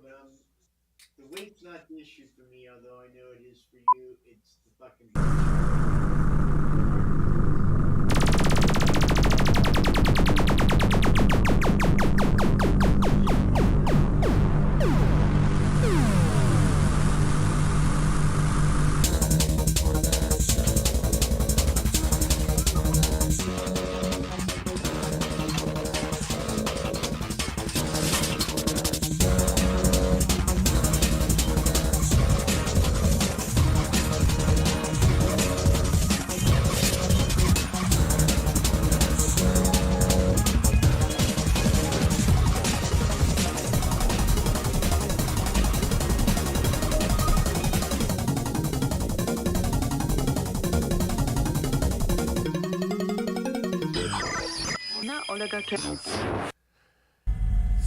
but the weight's not the issue for me, although I know it is for you. It's the fucking.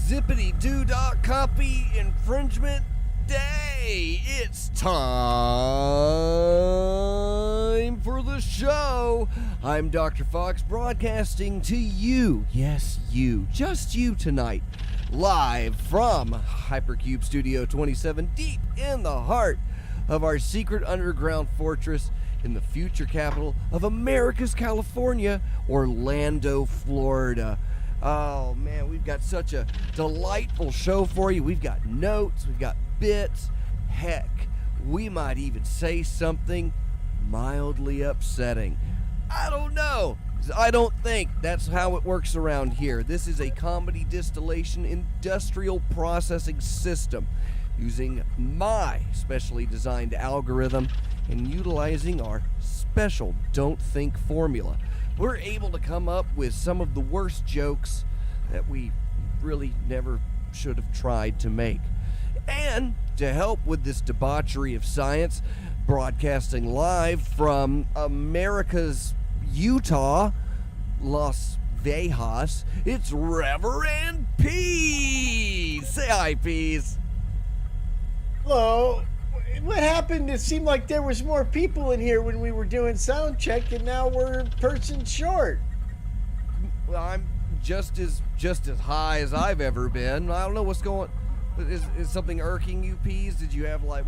Zippity-doo-dah copy infringement day. It's time for the show. I'm Dr. Fox broadcasting to you. Yes, you. Just you tonight. Live from Hypercube Studio 27, deep in the heart of our secret underground fortress in the future capital of America's California, Orlando, Florida. Oh man, we've got such a delightful show for you. We've got notes, we've got bits. Heck, we might even say something mildly upsetting. I don't know. I don't think that's how it works around here. This is a comedy distillation industrial processing system using my specially designed algorithm and utilizing our special Don't Think formula. We're able to come up with some of the worst jokes that we really never should have tried to make. And to help with this debauchery of science, broadcasting live from America's Utah, Las Vegas, it's Reverend Pease. Say hi, Pease. Hello. What happened? It seemed like there was more people in here when we were doing sound check, and now we're a person short. Well, I'm just as high as I've ever been. I don't know what's going. Is something irking you, Pease? Did you have like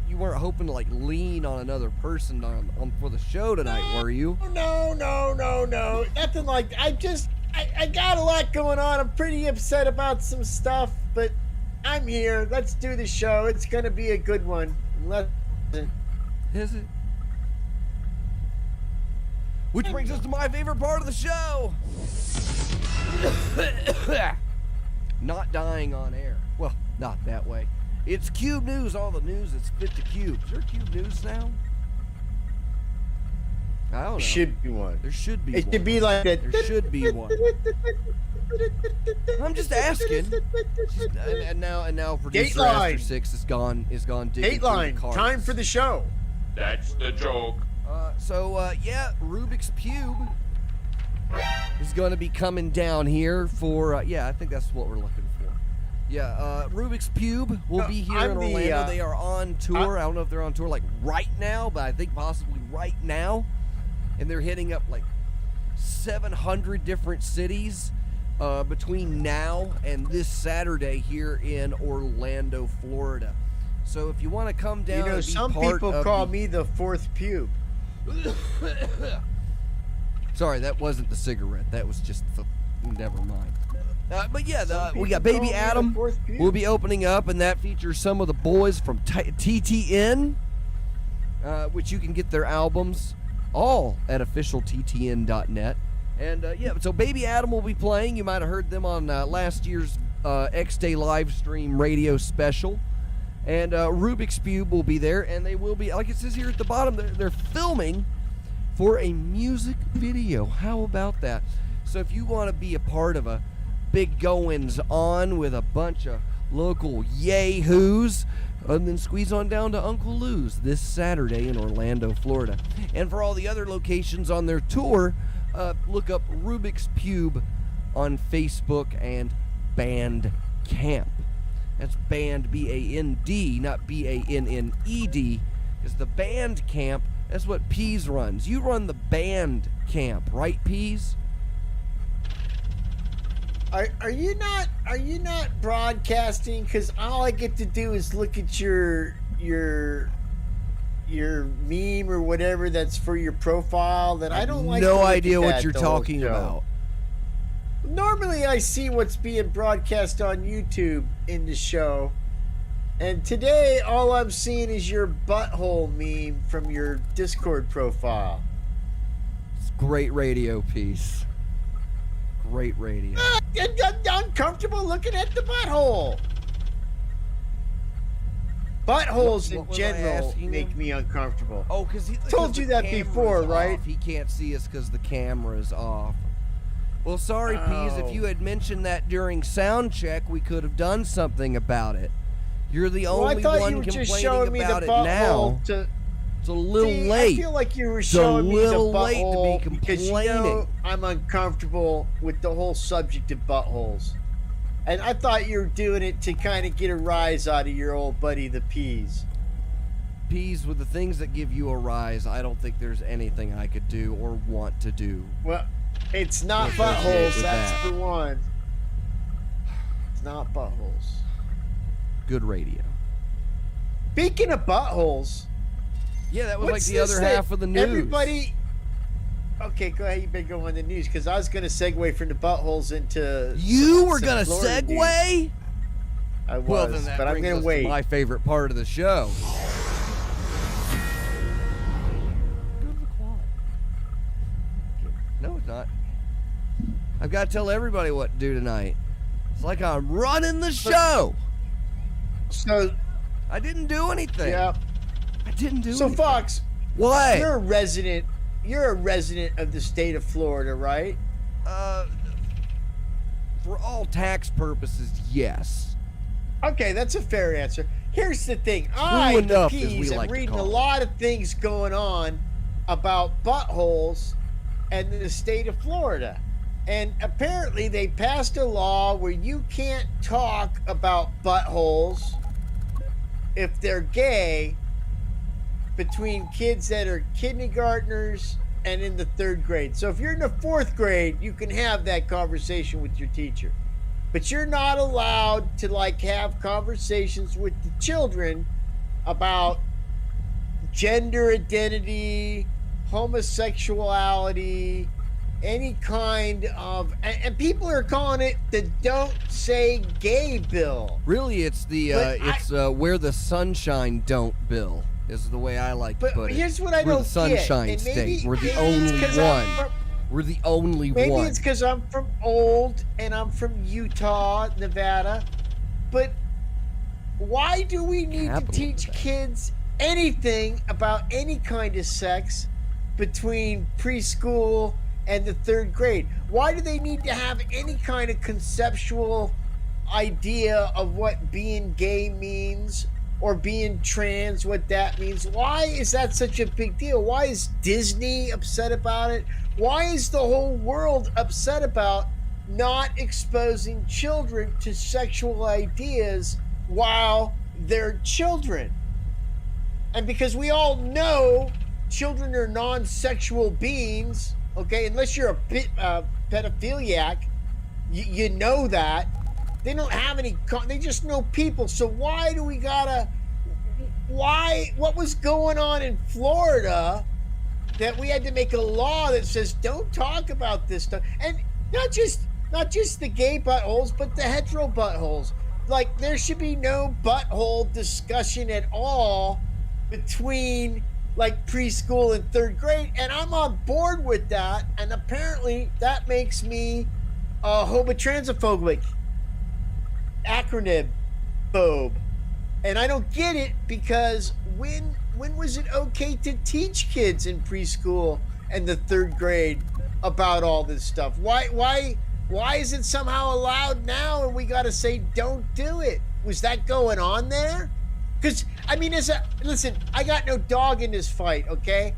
you weren't hoping to like lean on another person on for the show tonight, were you? No. Nothing like. I got a lot going on. I'm pretty upset about some stuff, but I'm here. Let's do the show. It's gonna be a good one. Is it? Which brings us to my favorite part of the show. Not dying on air. Well, not that way. It's Cube News, all the news that's fit to Cube. Is there Cube News now? I don't know. Should be one. There should be one. It should be like that. There should be one. I'm just asking. And now producer Aster 6 is gone digging through the cards. Time for the show. That's the joke. Yeah, Rubik's Cube is going to be coming down here for, I think that's what we're looking for. Yeah, Rubik's Cube will be here in Orlando. They are on tour. I don't know if they're on tour like right now, but I think possibly right now. And they're hitting up like 700 different cities between now and this Saturday here in Orlando, Florida. So if you want to come down, and be some people call me the fourth pube. Sorry, that wasn't the cigarette. That was just the. Never mind. But yeah, we got Baby Adam. We'll be opening up, and that features some of the boys from TTN, which you can get their albums all at officialttn.net. And so Baby Adam will be playing. You might have heard them on last year's X-Day live stream radio special. And Rubik's Cube will be there, and they will be, like it says here at the bottom, they're filming for a music video. How about that? So if you want to be a part of a big goings-on with a bunch of local yahoos, and then squeeze on down to Uncle Lou's this Saturday in Orlando, Florida. And for all the other locations on their tour, look up Rubik's Cube on Facebook and Bandcamp. That's band, B-A-N-D, not B-A-N-N-E-D, because the Bandcamp, that's what Pease runs. You run the Bandcamp, right, Pease? Are you not broadcasting? Because all I get to do is look at your meme or whatever that's for your profile. That I don't like. No to look idea at what that you're the whole talking show. about. Normally, I see what's being broadcast on YouTube in the show, and today all I'm seeing is your butthole meme from your Discord profile. It's great radio piece. Great radio. I'm uncomfortable looking at the butthole. Buttholes in What was I general asking make him? me uncomfortable. Oh, because he Told you that before, right? He can't see us because the camera's off. Well, sorry, Peas. Oh. If you had mentioned that during sound check, we could have done something about it. You're the Well, I only thought one you were just complaining showing me the about it now. butthole to. It's a little See, late. I feel like you were It's showing a me the little late to butthole be because complaining. I'm uncomfortable with the whole subject of buttholes, and I thought you were doing it to kind of get a rise out of your old buddy the Peas. Peas, with the things that give you a rise, I don't think there's anything I could do or want to do. Well, it's not Associate buttholes. with That's that. for one. It's not buttholes. Good radio. Speaking of buttholes, Yeah, that was what's like the this other that half of the news. Everybody. Okay, go ahead. You better go on the news because I was going to segue from the buttholes into. You were some gonna Florida news. segue? I was, Well, then that but I'm brings going us to wait. to my favorite part of the show. Go to the quad. No, it's not. I've got to tell everybody what to do tonight. It's like I'm running the show. So I didn't do anything. yeah. I didn't do So anything. Fox, What? you're a resident. You're a resident of the state of Florida, right? For all tax purposes, yes. Okay, that's a fair answer. Here's the thing. I, the enough, as we Peas, am like to reading a call it. lot of things going on about buttholes and the state of Florida. And apparently they passed a law where you can't talk about buttholes if they're gay between kids that are kindergartners and in the 3rd grade. So if you're in the 4th grade, you can have that conversation with your teacher. But you're not allowed to like have conversations with the children about gender identity, homosexuality, any kind of, and people are calling it the Don't Say Gay bill. Really, it's the But where the sunshine don't bill is the way I like to But put it. here's what I We're don't the sunshine get. And maybe- state. We're the maybe only it's 'cause I'm one. from- We're the only Maybe one. it's because I'm from old and I'm from Utah, Nevada. But why do we need Capital to teach Nevada. kids anything about any kind of sex between preschool and the 3rd grade? Why do they need to have any kind of conceptual idea of what being gay means or being trans, what that means? Why is that such a big deal? Why is Disney upset about it? Why is the whole world upset about not exposing children to sexual ideas while they're children? And because we all know children are non-sexual beings, okay, unless you're a pedophiliac, you know that. They don't have any, they just know people. So why do we gotta, what was going on in Florida that we had to make a law that says don't talk about this stuff? And not just the gay buttholes, but the hetero buttholes. Like, there should be no butthole discussion at all between like preschool and 3rd grade, and I'm on board with that. And apparently that makes me homotransphobic, acronym phobe. And I don't get it, because when was it okay to teach kids in preschool and the 3rd grade about all this stuff? Why is it somehow allowed now and we got to say don't do it? Was that going on there? Because, I mean, listen, I got no dog in this fight, okay?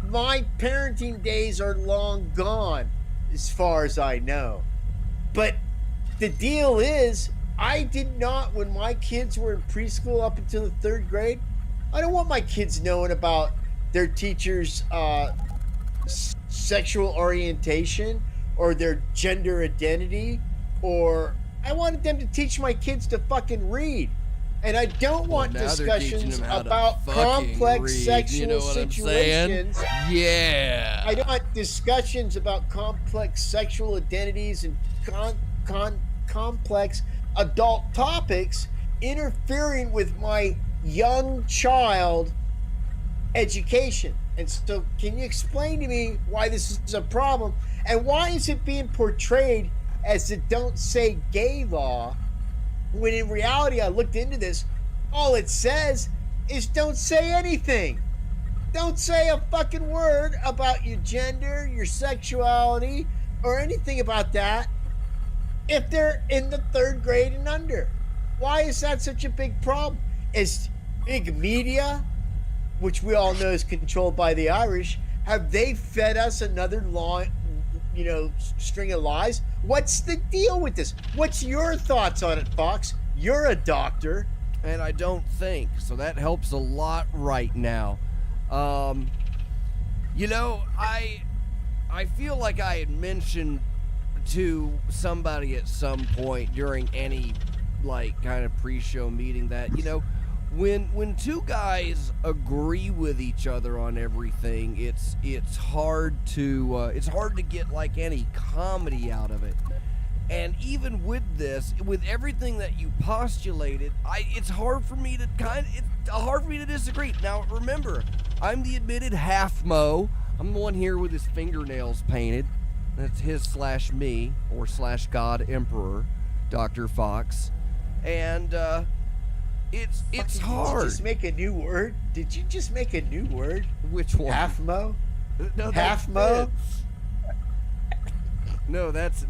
My parenting days are long gone, as far as I know. But the deal is, I did not, when my kids were in preschool up until the 3rd grade, I don't want my kids knowing about their teacher's sexual orientation or their gender identity or I wanted them to teach my kids to fucking read. And I don't want now they're teaching discussions them how to about fucking complex read, sexual you know what situations. I'm saying? Yeah. I don't want discussions about complex sexual identities and complex adult topics interfering with my young child education. And so can you explain to me why this is a problem, and why is it being portrayed as the don't say gay law, when in reality I looked into this, all it says is don't say anything. Don't say a fucking word about your gender, your sexuality, or anything about that if they're in the 3rd grade and under. Why is that such a big problem? Is big media, which we all know is controlled by the Irish, have they fed us another string of lies? What's the deal with this? What's your thoughts on it, Fox? You're a doctor. And I don't think, so that helps a lot right now. I feel like I had mentioned to somebody at some point during any kind of pre-show meeting that, when two guys agree with each other on everything, it's hard to get any comedy out of it. And even with this, with everything that you postulated, it's hard for me to disagree. Now remember, I'm the admitted half-mo. I'm the one here with his fingernails painted. That's his/me or /God Emperor, Dr. Fox. And it's hard. Did you just make a new word? Did you just make a new word? Which one? Half-mo? No, Half-mo? No, that's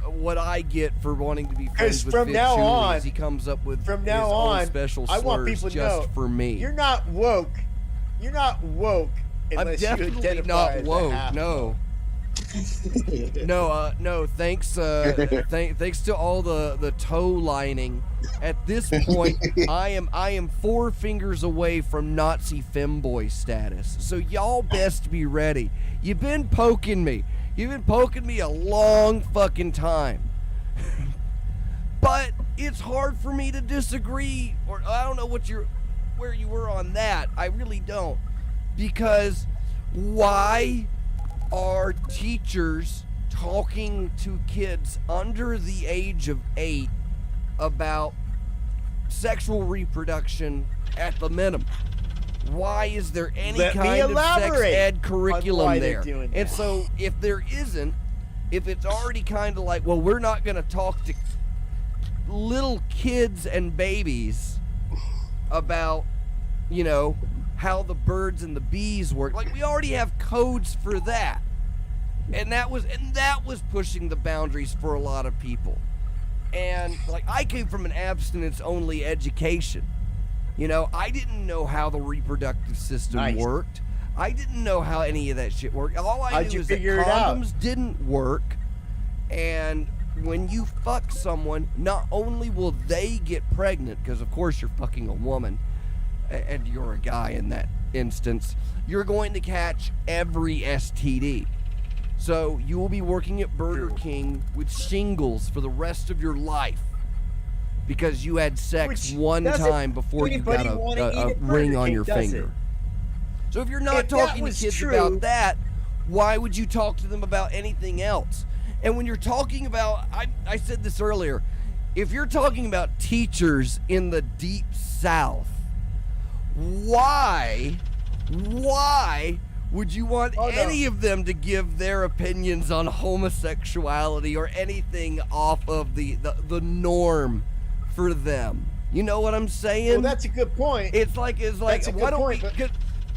what I get for wanting to be friends with from Fidd now Chewley, on, he comes up with from his now own on, special I slurs want people to just know for me. you're not woke. You're not woke I'm unless you definitely identify not as a woke. half-mo. No, thanks to all the toe lining. At this point, I am 4 fingers away from Nazi femboy status. So y'all best be ready. You've been poking me. You've been poking me a long fucking time. But it's hard for me to disagree, or I don't know where you were on that. I really don't. Because why are teachers talking to kids under the age of 8 about sexual reproduction at the minimum? Why is there any kind of sex ed curriculum there? And so if there isn't, if it's already kind of like, well, we're not going to talk to little kids and babies about, how the birds and the bees work. Like, we already have codes for that. And that was pushing the boundaries for a lot of people. And I came from an abstinence-only education. I didn't know how the reproductive system worked. I didn't know how any of that shit worked. All I knew is that condoms didn't work. And when you fuck someone, not only will they get pregnant, because of course you're fucking a woman, and you're a guy in that instance, you're going to catch every STD. So you will be working at Burger King with shingles for the rest of your life because you had sex one time before you got a ring on your finger. So if you're not talking to kids about that, why would you talk to them about anything else? And when you're talking about, I said this earlier, if you're talking about teachers in the deep South, why would you want any of them to give their opinions on homosexuality or anything off of the norm for them? You know what I'm saying? Well, that's a good point. It's like why don't we?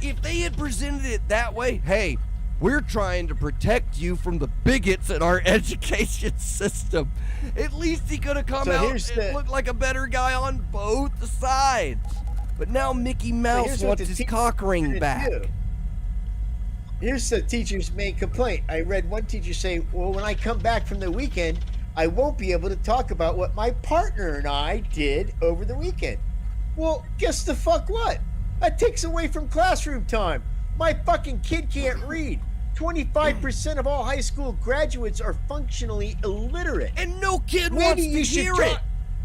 If they had presented it that way, hey, we're trying to protect you from the bigots in our education system. At least he could have come out and looked like a better guy on both sides. But now Mickey Mouse wants his cock ring back. Here's the teacher's main complaint. I read one teacher say, well, when I come back from the weekend, I won't be able to talk about what my partner and I did over the weekend. Well, guess the fuck what? That takes away from classroom time. My fucking kid can't read. 25% of all high school graduates are functionally illiterate. And no kid Maybe wants to you should hear try- it.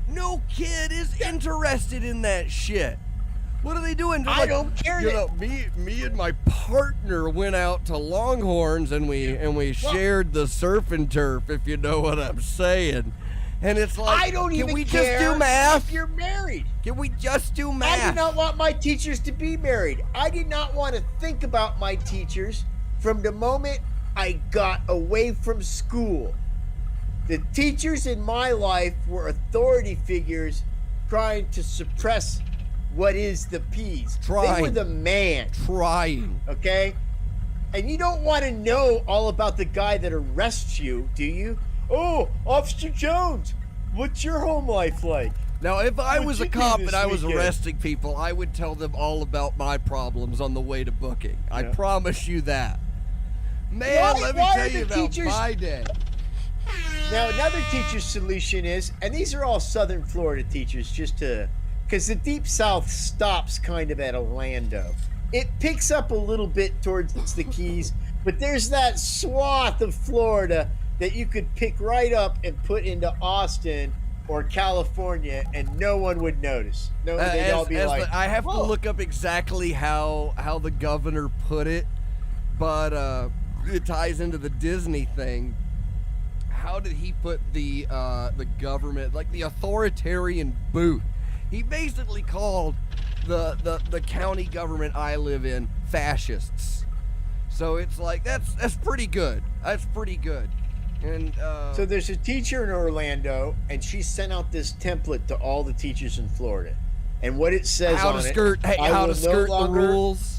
No kid is interested in that shit. What are they doing? They're I don't care. You know, me and my partner went out to Longhorns and we shared the surf and turf, if you know what I'm saying. And it's like, I don't even can we care just do math? if you're married. Can we just do math? I did not want my teachers to be married. I did not want to think about my teachers from the moment I got away from school. The teachers in my life were authority figures trying to suppress what is the peace. They were Trying. the man, Trying. okay? And you don't want to know all about the guy that arrests you, do you? Oh, Officer Jones, what's your home life like? Now, if I What'd was you a do cop this and I was weekend? arresting people, I would tell them all about my problems on the way to booking. I Yeah. promise you that. Man, Why- let me why tell are you the about teachers- my day. Now, another teacher's solution is, and these are all Southern Florida teachers, because the Deep South stops kind of at Orlando. It picks up a little bit towards the Keys, but there's that swath of Florida that you could pick right up and put into Austin or California, and no one would notice. No, they'd all be like, I have to "Whoa." look up exactly how the governor put it, but it ties into the Disney thing. How did he put the government, like the authoritarian boot? He basically called the county government I live in fascists. So it's like that's pretty good. That's pretty good. And So there's a teacher in Orlando, and she sent out this template to all the teachers in Florida. And what it says how on to it, skirt I how will to no skirt the longer- rules.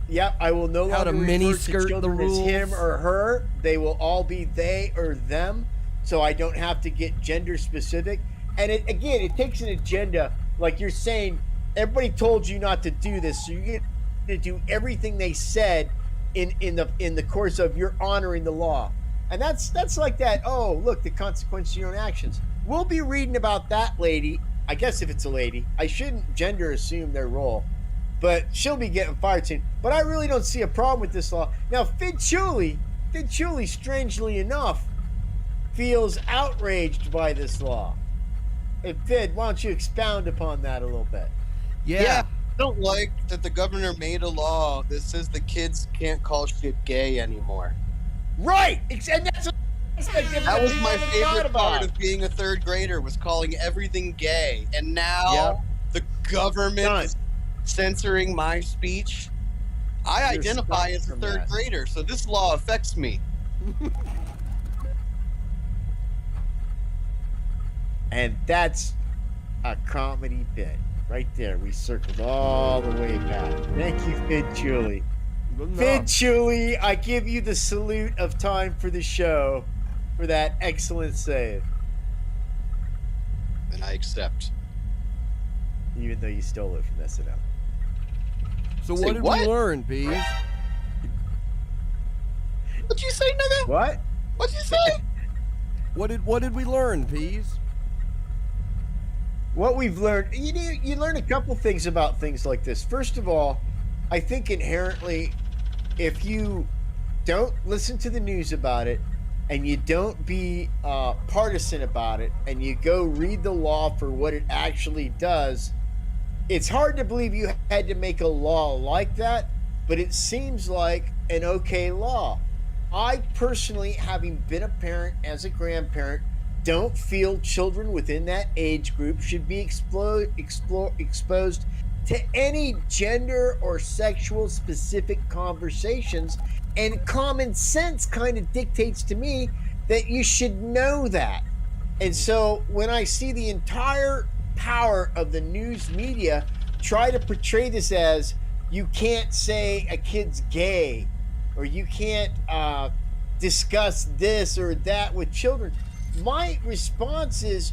Yep, I will no How to longer mini refer to skirt the children as him rules. or her. They will all be they or them, so I don't have to get gender specific. And it takes an agenda. Like you're saying, everybody told you not to do this, so you get to do everything they said in the course of you're honoring the law. And that's like that. Oh, look, the consequences of your own actions. We'll be reading about that lady. I guess if it's a lady, I shouldn't gender assume their role, but she'll be getting fired soon. But I really don't see a problem with this law. Now, Fidd Chewley, strangely enough, feels outraged by this law. Hey, Fidd, why don't you expound upon that a little bit? Yeah. I don't like that the governor made a law that says the kids can't call shit gay anymore. Right, and that's what That was my favorite part of being a third grader, was calling everything gay. And now the government Done. is censoring my speech. I You're identify stopped as a from third that. grader, so this law affects me. And that's a comedy bit. Right there, we circled all the way back. Thank you, Fidd Chewley. Fidd Chewley, I give you the salute of time for the show for that excellent save, And I accept. even though you stole it from SNL. So Say what did what? we learn, Pease? What'd you say, nigga? What? What'd you say? What did we learn, Pease? What we've learned, you learn a couple things about things like this. First of all, I think inherently, if you don't listen to the news about it and you don't be partisan about it and you go read the law for what it actually does, it's hard to believe you had to make a law like that, but it seems like an okay law. I personally, having been a parent as a grandparent, don't feel children within that age group should be exposed to any gender or sexual specific conversations, and common sense kind of dictates to me that you should know that. And so when I see the entire power of the news media try to portray this as you can't say a kid's gay or you can't discuss this or that with children, my response is,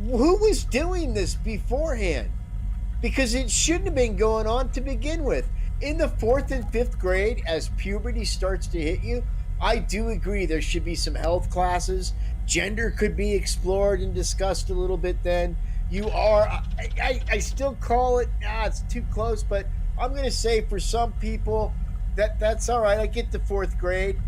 who was doing this beforehand? Because it shouldn't have been going on to begin with. In the 4th and 5th grade, as puberty starts to hit you, I do agree there should be some health classes. Gender could be explored and discussed a little bit then. I still call it, it's too close, but I'm going to say for some people, that's all right. I get to 4th grade.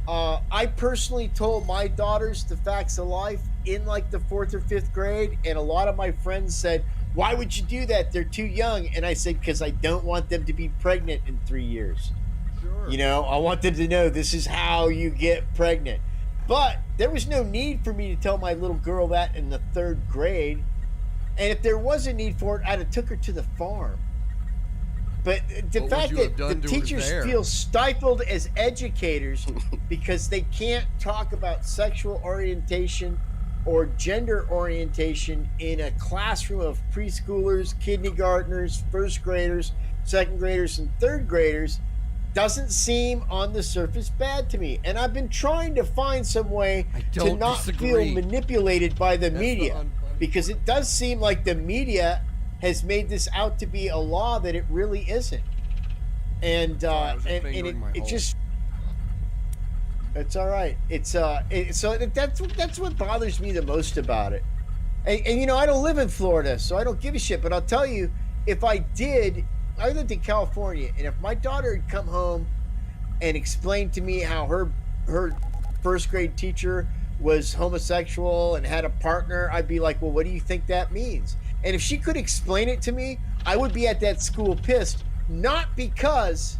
I personally told my daughters the facts of life in like the 4th or 5th grade, and a lot of my friends said, "Why would you do that? They're too young." And I said, "Because I don't want them to be pregnant in 3 years. Sure. You know, I want them to know this is how you get pregnant." But there was no need for me to tell my little girl that in the 3rd grade. And if there was a need for it, I'd have took her to the farm. But the fact that the teachers feel stifled as educators because they can't talk about sexual orientation or gender orientation in a classroom of preschoolers, kindergartners, 1st graders, 2nd graders, and 3rd graders doesn't seem on the surface bad to me. And I've been trying to find some way to not feel manipulated by the media, because it does seem like the media has made this out to be a law that it really isn't. And it just, it's all right. So that's what bothers me the most about it. And you know, I don't live in Florida, so I don't give a shit. But I'll tell you, if I did, I lived in California, and if my daughter had come home and explained to me how her 1st grade teacher was homosexual and had a partner, I'd be like, well, what do you think that means? And if she could explain it to me, I would be at that school pissed, not because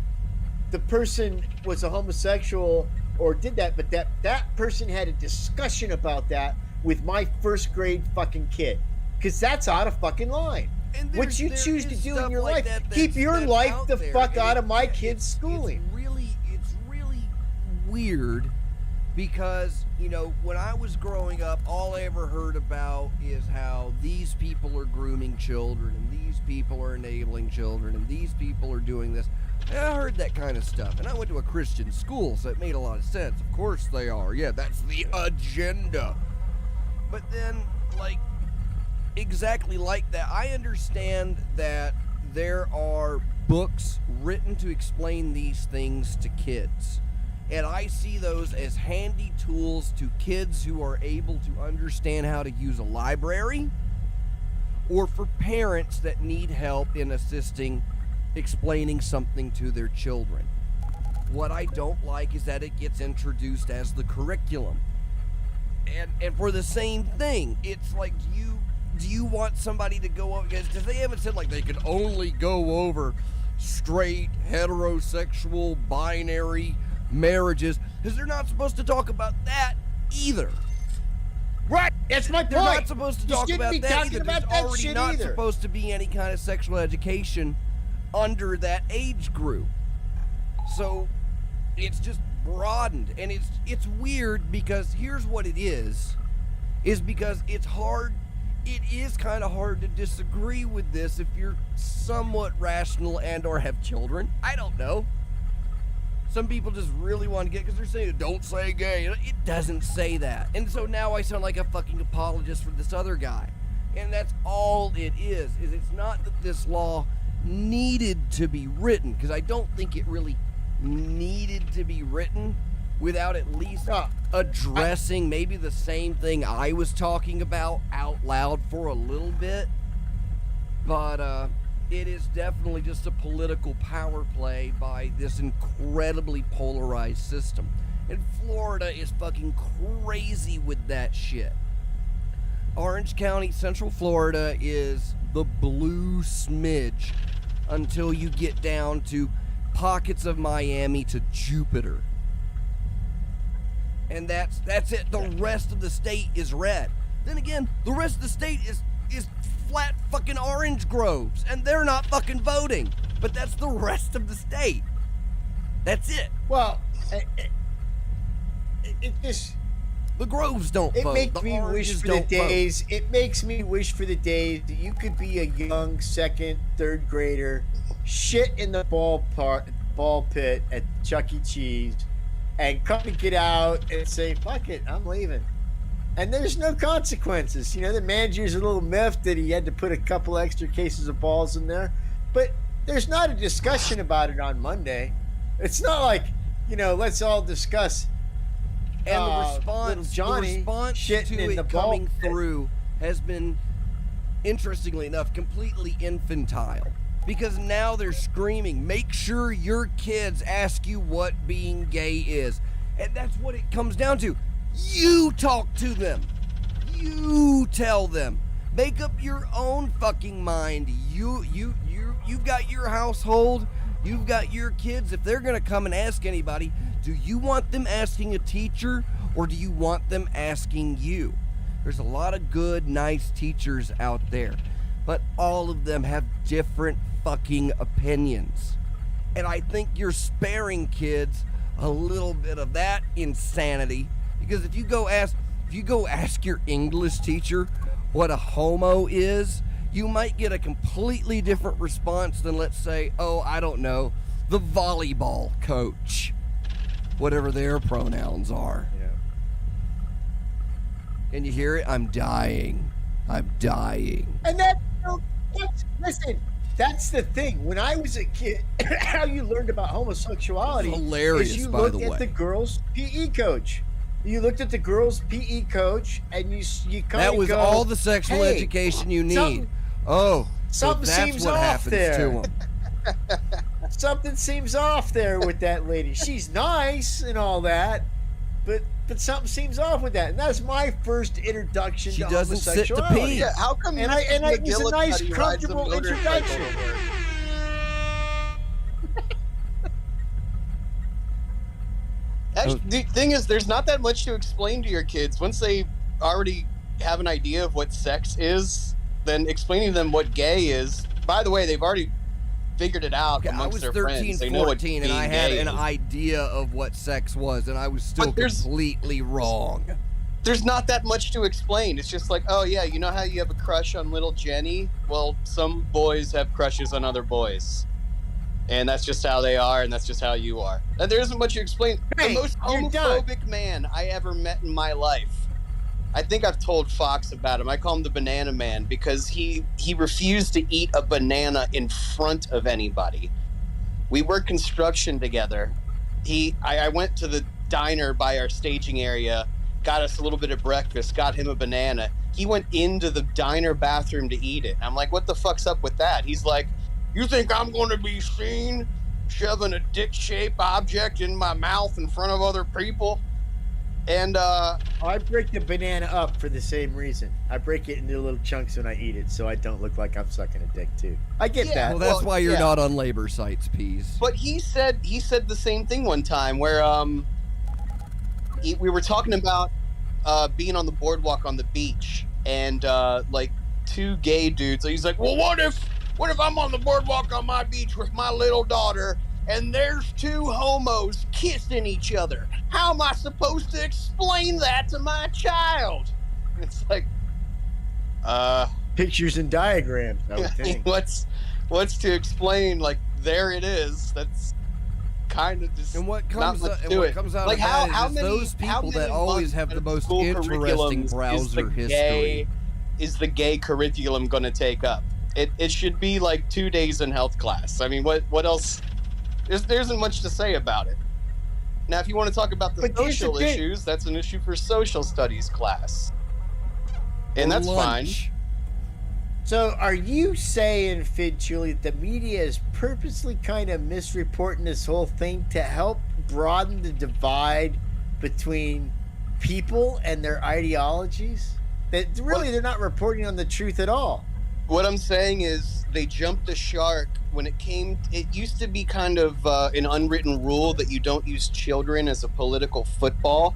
the person was a homosexual or did that, but that person had a discussion about that with my 1st grade fucking kid, because that's out of fucking line. What you choose to do in your life, keep your life the fuck out of my kid's schooling. It's really weird, because, you know, when I was growing up, all I ever heard about is how these people are grooming children, and these people are enabling children, and these people are doing this. And I heard that kind of stuff, and I went to a Christian school, so it made a lot of sense. Of course they are. Yeah, that's the agenda. But then, like, exactly like that, I understand that there are books written to explain these things to kids, and I see those as handy tools to kids who are able to understand how to use a library, or for parents that need help in assisting explaining something to their children. What I don't like is that it gets introduced as the curriculum, and for the same thing, it's like, do you want somebody to go over, because they haven't said like they can only go over straight, heterosexual, binary marriages, because they're not supposed to talk about that either. Right, that's my point. They're not supposed to talk about that either. There's already not supposed to be any kind of sexual education under that age group. So it's just broadened, and it's weird, because here's what it is because it's hard. It is kind of hard to disagree with this if you're somewhat rational and or have children. I don't know. Some people just really want to get, because they're saying, don't say gay. It doesn't say that. And so now I sound like a fucking apologist for this other guy. And that's all it is it's not that this law needed to be written, because I don't think it really needed to be written without at least addressing maybe the same thing I was talking about out loud for a little bit. But it is definitely just a political power play by this incredibly polarized system. And Florida is fucking crazy with that shit. Orange County, Central Florida is the blue smidge until you get down to pockets of Miami to Jupiter. And that's it. The rest of the state is red. Then again, the rest of the state is flat fucking orange groves, and they're not fucking voting. But that's the rest of the state. That's it. Well, the groves don't vote. It makes me wish for the days. It makes me wish for the days that you could be a young 2nd, 3rd grader, shit in the ball pit at Chuck E. Cheese, and come to get out and say, fuck it, I'm leaving. And there's no consequences. You know, the manager's a little miffed that he had to put a couple extra cases of balls in there. But there's not a discussion about it on Monday. It's not like, you know, let's all discuss. And the response to it coming through has been, interestingly enough, completely infantile. because now they're screaming, make sure your kids ask you what being gay is. And that's what it comes down to. You talk to them. You tell them. Make up your own fucking mind. You've got your household. You've got your kids. If they're going to come and ask anybody, do you want them asking a teacher or do you want them asking you? There's a lot of good, nice teachers out there, but all of them have different fucking opinions. And I think you're sparing kids a little bit of that insanity, because if you go ask your English teacher what a homo is, you might get a completely different response than, let's say, oh, I don't know, the volleyball coach, whatever their pronouns are. Yeah. Can you hear it? I'm dying. I'm dying. And listen, that's the thing. When I was a kid, how you learned about homosexuality Hilarious, is you by looked the at way. the girls' PE coach. You looked at the girls' PE coach, and you kind of That was go, all the sexual hey, education you need. something- Oh, so something that's seems what off happens there. to them. Something seems off there with that lady. She's nice and all that, but something seems off with that. And that's my first introduction She to doesn't sit to homosexuality. pee. Yeah, how come And Mrs. it was a McGillicuddy nice, rides a comfortable motorcycle introduction. to work? Actually, the thing is, there's not that much to explain to your kids. Once they already have an idea of what sex is, then explaining to them what gay is. By the way, they've already figured it out Okay, I amongst was their 13, friends. They know what 14, and being I had gay an is. idea of what sex was, and I was still But there's- completely wrong. There's not that much to explain. It's just like, oh yeah, you know how you have a crush on little Jenny? Well, some boys have crushes on other boys. And that's just how they are, and that's just how you are. And there isn't much to explain. Hey, the most you're done. homophobic man I ever met in my life. I think I've told Fox about him. I call him the Banana Man because he refused to eat a banana in front of anybody. We worked construction together. I went to the diner by our staging area, got us a little bit of breakfast, got him a banana. He went into the diner bathroom to eat it. I'm like, what the fuck's up with that? He's like, you think I'm going to be seen shoving a dick-shaped object in my mouth in front of other people? And I break the banana up for the same reason. I break it into little chunks when I eat it, so I don't look like I'm sucking a dick too. I get Yeah, that. Well, that's Well, why you're yeah. not on labor sites, Peas. but he said the same thing one time where we were talking about being on the boardwalk on the beach, and like two gay dudes. So he's like, well, what if I'm on the boardwalk on my beach with my little daughter and there's two homos kissing each other? How am I supposed to explain that to my child? It's like, Pictures and diagrams, I would think. what's to explain? Like, there it is. That's kind of just And what not comes much out, to and what it. comes out Like, of how that is many those how people that many always months have the of most school interesting curriculums browser history. Is the gay curriculum going to take up? It should be like 2 days in health class. I mean, what else? There isn't much to say about it. Now, if you want to talk about the But here's the social thing. issues, that's an issue for social studies class, and that's fine. Lunch. So are you saying, Fidd Chewley, that the media is purposely kind of misreporting this whole thing to help broaden the divide between people and their ideologies? That really they're not reporting on the truth at all. What I'm saying is they jumped the shark when it came. It used to be kind of an unwritten rule that you don't use children as a political football.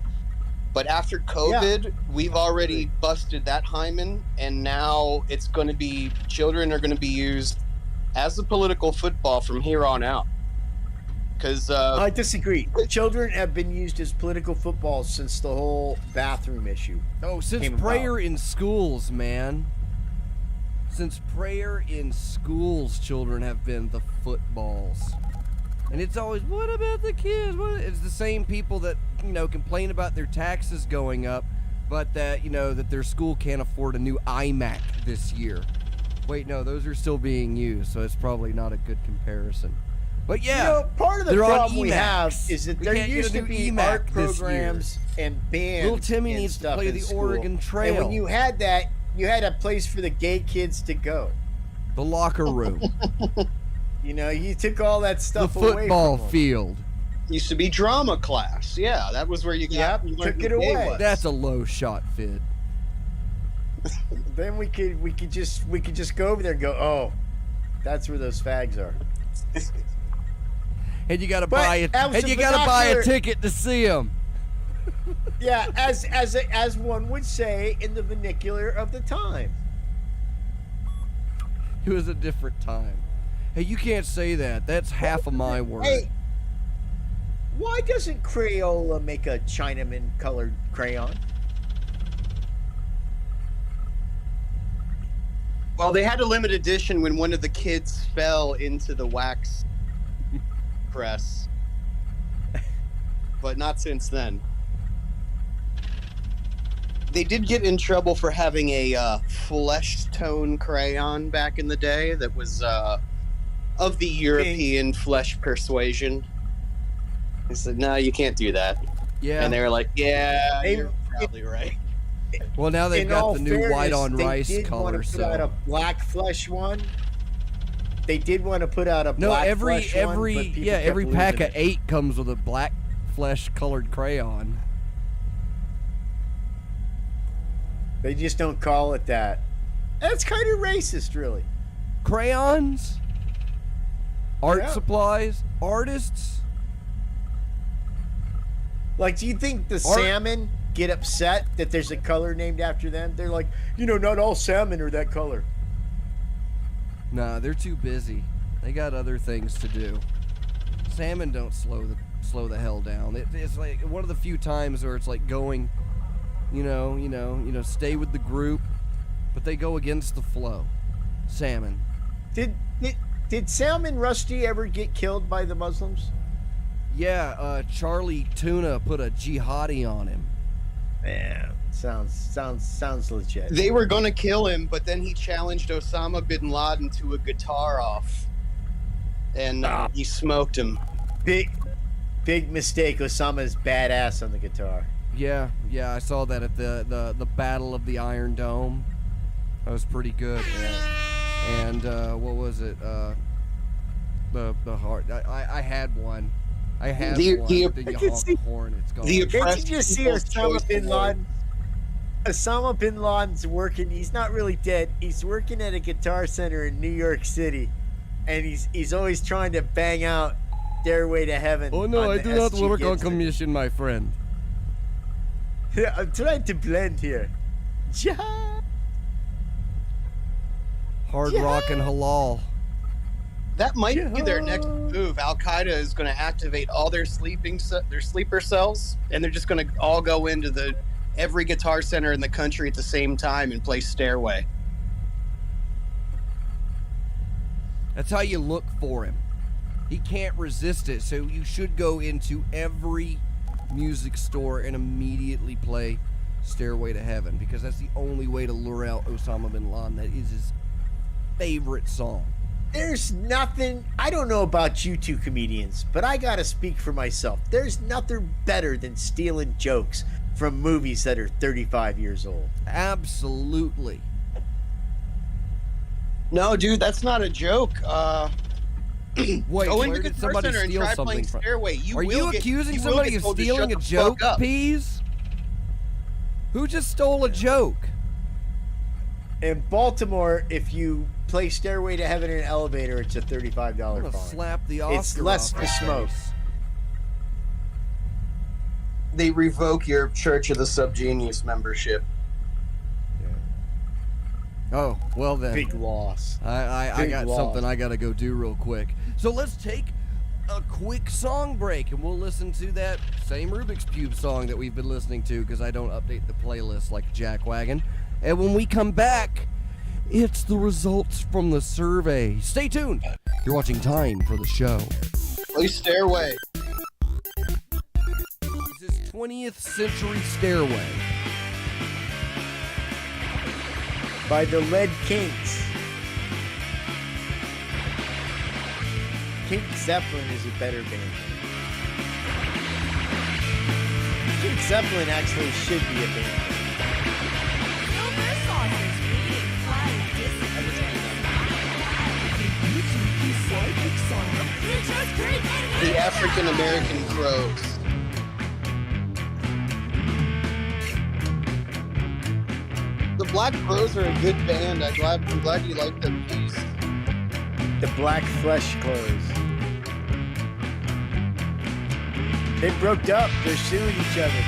But after COVID, we've already busted that hymen, and now it's going to be children are going to be used as a political football from here on out. Because I disagree. Children have been used as political football since the whole bathroom issue. Oh, since came about. prayer in schools, man. Since prayer in schools, children have been the footballs. And it's always, what about the kids? It's the same people that, complain about their taxes going up, but that, that their school can't afford a new iMac this year. Wait, no, those are still being used, so it's probably not a good comparison. But yeah, Part of the they're on problem we have Emacs. is that We there can't get used a to new be Emac art this programs and bands. Little Timmy and needs to stuff play in the school. Oregon Trail. And when you had that, you had a place for the gay kids to go. the locker room. You know, you took all that The stuff away football from 'em. field. Used to be drama class. Yeah, that was where you got. Yep, you took learned it who gay away. was. That's a low shot, Fidd. Then we could just go over there and go, oh, that's where those fags are. And you got to But buy it. as And a you got to buy a binocular- ticket to see them. Yeah, as one would say in the vernacular of the time. It was a different time. Hey, you can't say that. That's half of my word. Hey, why doesn't Crayola make a Chinaman colored crayon? Well, they had a limited edition when one of the kids fell into the wax press, but not since then. They did get in trouble for having a flesh tone crayon back in the day that was of the European flesh persuasion. They said, no, you can't do that. Yeah. And they were like, yeah, They- you're probably right. Well, now they've In got all the new white on fairness, rice they did color. want to put out a So black flesh one. They did want to put out a no, black every flesh one, but people kept every pack losing of it. 8 comes with a black flesh colored crayon. They just don't call it that. That's kind of racist, really. Crayons, art Yeah. supplies, artists. Like, do you think the salmon get upset that there's a color named after them? They're like, you know, not all salmon are that color. Nah, they're too busy. They got other things to do. Salmon don't slow the hell down. It's like one of the few times where it's like going, you know, stay with the group, but they go against the flow. Salmon. Did Salmon Rusty ever get killed by the Muslims? Yeah, Charlie Tuna put a jihadi on him. Yeah, sounds legit. They were going to kill him, but then he challenged Osama bin Laden to a guitar off. And he smoked him. Big mistake. Osama's badass on the guitar. Yeah, I saw that at the Battle of the Iron Dome. That was pretty good. And what was it? The heart. I had one. I had one. Then you honk the horn, it's gone. the Did you oppressed just see people's Osama choice bin award. Laden? Osama bin Laden's working. He's not really dead. He's working at a guitar center in New York City, and he's always trying to bang out "Stairway to Heaven." Oh no, on I the do not SG work on Gibson. commission, my friend. I'm trying to blend here. Hard Yeah. rock and halal. That might be their next move. Al Qaeda is going to activate all their sleeper cells, and they're just going to all go into every guitar center in the country at the same time and play Stairway. That's how you look for him. He can't resist it, so you should go into every music store and immediately play Stairway to Heaven, because that's the only way to lure out Osama bin Laden. That is his favorite song. There's nothing, I don't know about you two comedians, but I gotta speak for myself. There's nothing better than stealing jokes from movies that are 35 years old. Absolutely. No, dude, that's not a joke. Wait, Go where into did Guitar somebody Center and steal try something playing from? Stairway. Are you accusing somebody of stealing a joke, Peas? Who just stole a joke? In Baltimore, if you play Stairway to Heaven in an elevator, it's a $35 I'm gonna fine. slap the Oscar It's less off to his smoke. face. They revoke your Church of the Subgenius membership. Oh, well then. Big loss. I Big got loss. something I gotta go do real quick. So let's take a quick song break and we'll listen to that same Rubik's Cube song that we've been listening to, because I don't update the playlist like Jackwagon. And when we come back, it's the results from the survey. Stay tuned. You're watching Time for the Show. Play Stairway. This is 20th Century Stairway. By the Lead Kinks. King Zeppelin is a better band. King Zeppelin actually should be a band. Silver saucers reading flying disappears. You just created The African American Crows. The Black Crows are a good band. I'm glad you like them piece. The Black Flesh Clothes. They broke up. They're suing each other.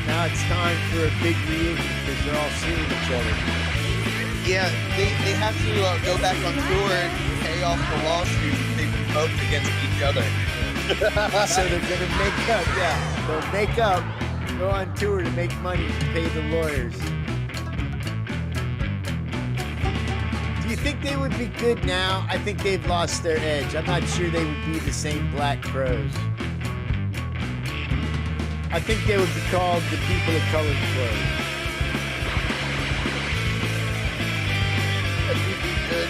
Now it's time for a big reunion because they're all suing each other. Yeah, they have to go back on tour and pay off the lawsuit they both against each other. So they're gonna make up. Yeah, they'll make up, go on tour to make money to pay the lawyers. Do you think they would be good now? I think they've lost their edge. I'm not sure they would be the same Black Crows. I think they would be called the People of Color Crows. That would be good.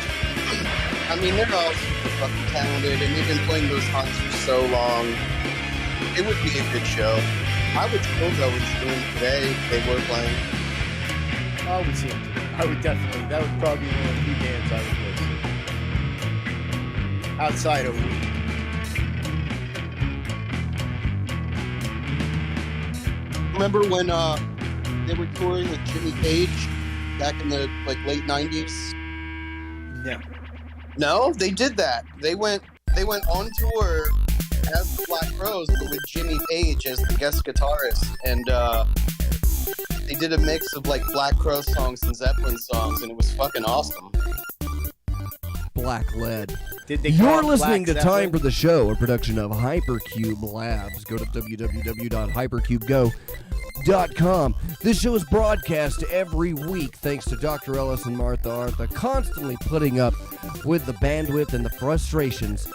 I mean, they're all super fucking talented, and they've been playing those songs for so long. It would be a good show. I would still go and see them today if they were playing. I would see them today. I would definitely. That would probably be one of the few bands I would go see. Outside of Wii. Remember when they were touring with Jimmy Page back in the late 90s? No. No, they did that. They went on tour as the Black Crows, but with Jimmy Page as the guest guitarist, and they did a mix of Black Crow songs and Zeppelin songs, and it was fucking awesome. Black Lead. Did they call You're it listening Black to Zeppelin? Time for the Show, a production of Hypercube Labs. Go to www.hypercubego.com. This show is broadcast every week thanks to Dr. Ellis and Martha constantly putting up with the bandwidth and the frustrations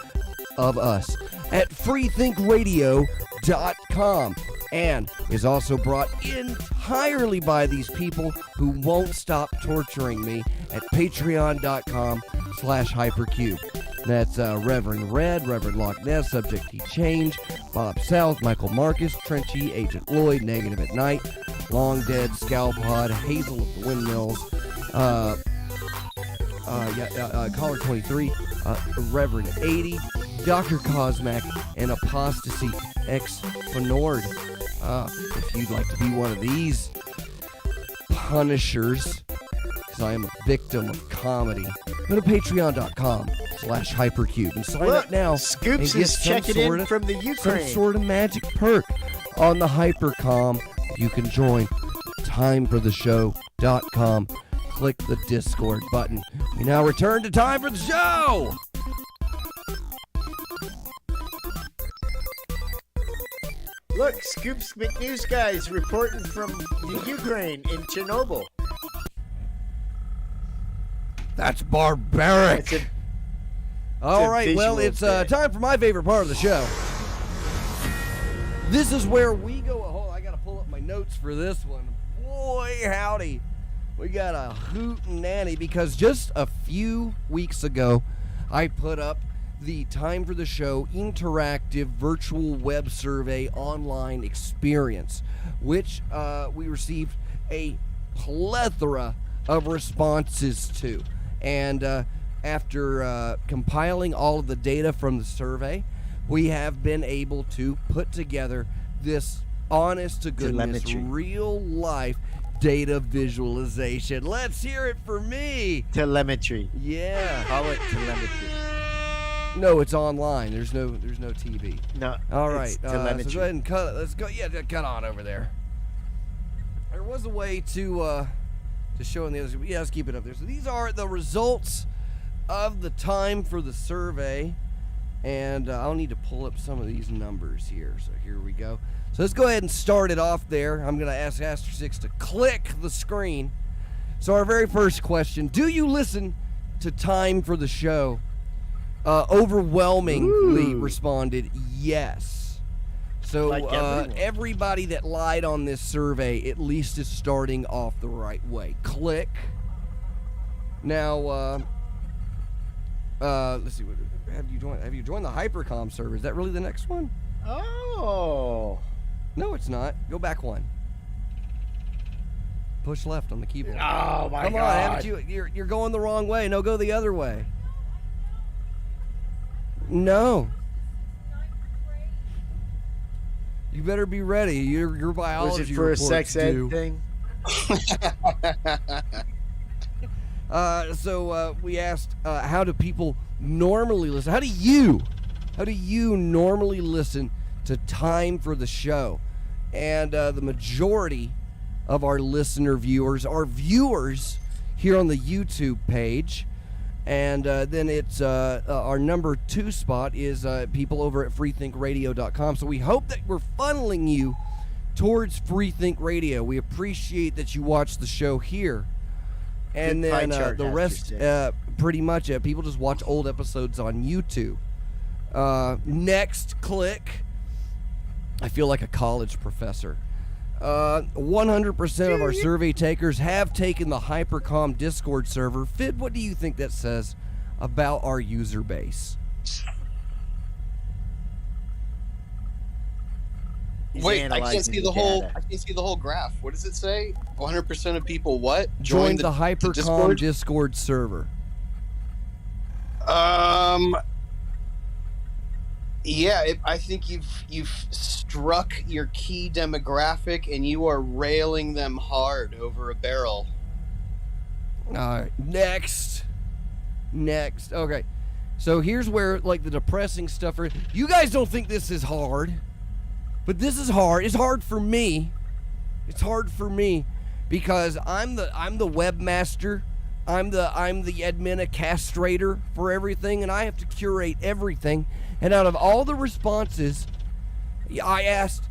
of us at freethinkradio.com, and is also brought entirely by these people who won't stop torturing me at patreon.com/hypercube. That's Reverend Red, Reverend Loch Ness, Subject He Change, Bob South, Michael Marcus, Trenchy, Agent Lloyd, Negative at Night, Long Dead, Scalpod, Hazel of the Windmills, Caller 23, Reverend 80, Dr. Cosmac, and Apostasy X Fenord. If you'd like to be one of these punishers, because I am a victim of comedy, go to patreon.com/hypercube and sign up now. Scoops and is checking in from the some Ukraine. sort of magic perk on the Hypercom. You can join timefortheshow.com. Click the Discord button. We now return to Time for the Show. Look, Scoops McNews guys reporting from the Ukraine in Chernobyl. That's barbaric. It's a All right, well, visual it's thing. time for my favorite part of the show. This is where we go. Hold on, I got to pull up my notes for this one. Boy, howdy. We got a hoot and nanny because just a few weeks ago, I put up the Time for the Show interactive virtual web survey online experience, which we received a plethora of responses to. And after compiling all of the data from the survey, we have been able to put together this honest to goodness, Telemetry. real life data visualization. Let's hear it for me. telemetry. Yeah. Call it telemetry. No, it's online. There's no TV. No. All right. it's So telemetry. go ahead and cut it. Let's go. Yeah, cut on over there. There was a way to show in the others. Yeah, let's keep it up there. So these are the results of the time for the survey, and I'll need to pull up some of these numbers here. So here we go. So let's go ahead and start it off there. I'm going to ask Aster 6 to click the screen. So our very first question: do you listen to Time for the Show? Overwhelmingly responded yes. So Like everyone. everybody that lied on this survey at least is starting off the right way. Click. Now, let's see. Have you joined the Hypercom server? Is that really the next one? Oh. No, it's not. Go back one. Push left on the keyboard. Oh my Come on, God. haven't you? You're going the wrong way. No, go the other way. No. You better be ready. Your biology Was it for a sex ed due. thing? So we asked, how do people normally listen? How do you normally listen to Time for the Show? And the majority of our listener viewers are viewers here on the YouTube page. And then it's our number 2 spot is people over at freethinkradio.com. So we hope that we're funneling you towards Freethink Radio. We appreciate that you watch the show here. And Good pie then chart the after rest, six. pretty much, people just watch old episodes on YouTube. Next, click. I feel like a college professor. 100% of our survey takers have taken the Hypercom Discord server. Fidd, what do you think that says about our user base? He's Wait, I can't analyzing see the whole. data. I can't see the whole graph. What does it say? 100% of people what? Join the Hypercom Discord? Discord server. Yeah, I think you've struck your key demographic and you are railing them hard over a barrel. All right, next. Okay, so here's where like the depressing stuff. You guys don't think this is hard, but this is hard. It's hard for me. It's hard for me because I'm the webmaster. I'm the admin castrator for everything, and I have to curate everything. And out of all the responses, I asked,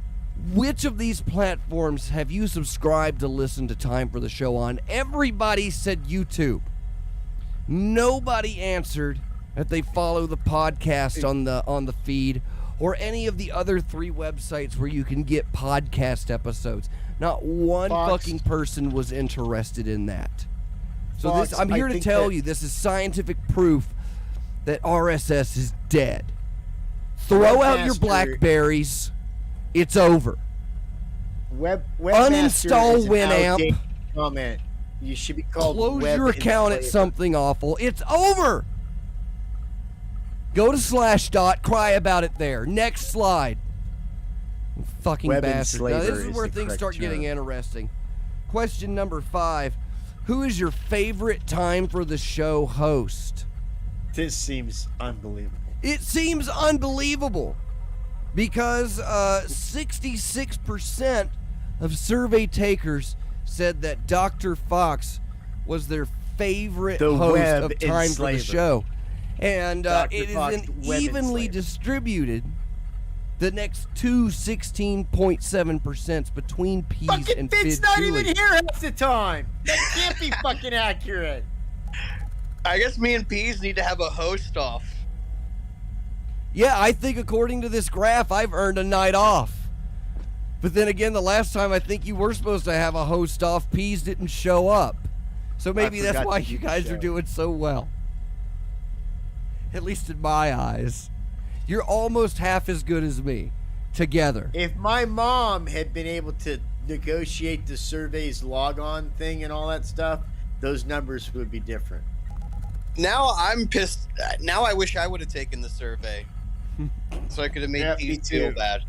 which of these platforms have you subscribed to listen to Time for the Show on? Everybody said YouTube. Nobody answered that they follow the podcast on the feed or any of the other 3 websites where you can get podcast episodes. Not one Fox. fucking person was interested in that. So Fox, I'm here I to think tell that- you this is scientific proof that RSS is dead. Throw out your Webmaster- Blackberries. It's over. Webmaster Uninstall is an Winamp. outdated comment. You should be called Close web your account at enslaver. something awful. It's over. Go to Slashdot. Cry about it there. Next slide. Fucking Web bastard. Now, this enslaver is is where the things correct start getting term. interesting. Question number 5. Who is your favorite Time for the Show host? This seems unbelievable. It seems unbelievable because 66% of survey takers said that Dr. Fox was their favorite The host web of Time for the enslaver. Show. And Dr. it is Fox, then web evenly enslaver. distributed. The next two 16.7% between Peas Fucking and Fidd's Fidd not Chewley. even here half the time. That can't be fucking accurate. I guess me and Peas need to have a host off. Yeah, I think according to this graph, I've earned a night off. But then again, the last time I think you were supposed to have a host off, Peas didn't show up. So maybe that's forgot why to do you the guys are show. doing so well. At least in my eyes. You're almost half as good as me. Together. If my mom had been able to negotiate the survey's log-on thing and all that stuff, those numbers would be different. Now I'm pissed. Now I wish I would have taken the survey, so I could have made Yeah, me Peas feel too. bad.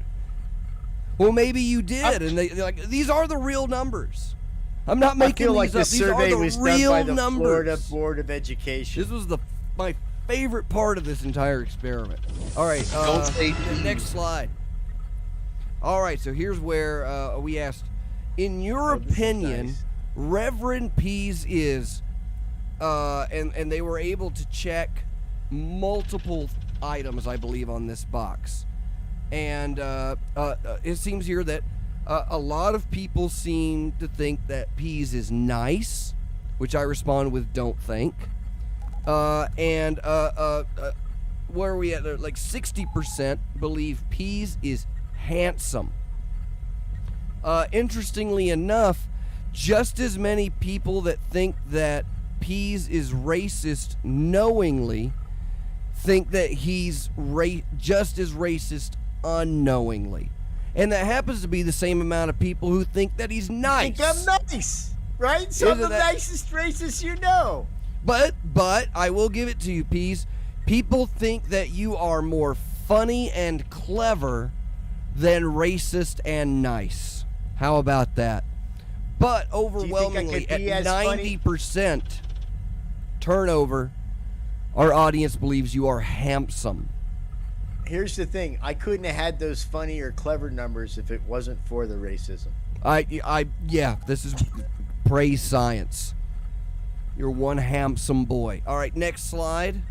Well, maybe you did. And they're like, these are the real numbers. I'm not I making feel like these the up. These survey are the was done real by the numbers. Florida Board of Education. This was my favorite part of this entire experiment. All right, Don't say the next slide. All right, so here's where we asked, in your Oh, this is opinion, nice. Reverend Peas is, and they were able to check multiple items, I believe, on this box. And it seems here that a lot of people seem to think that Peas is nice, which I respond with don't think. Where are we at? Like 60% believe Peas is handsome. Interestingly enough, just as many people that think that Peas is racist knowingly think that he's just as racist unknowingly. And that happens to be the same amount of people who think that he's nice. Think I'm nice. Right? Some of Isn't the that- nicest racists you know. But I will give it to you, Peas. People think that you are more funny and clever than racist and nice. How about that? But overwhelmingly, could be at as funny? 90% turnover, our audience believes you are handsome. Here's the thing. I couldn't have had those funny or clever numbers if it wasn't for the racism. Yeah, this is praise science. You're one handsome boy. All right, next slide.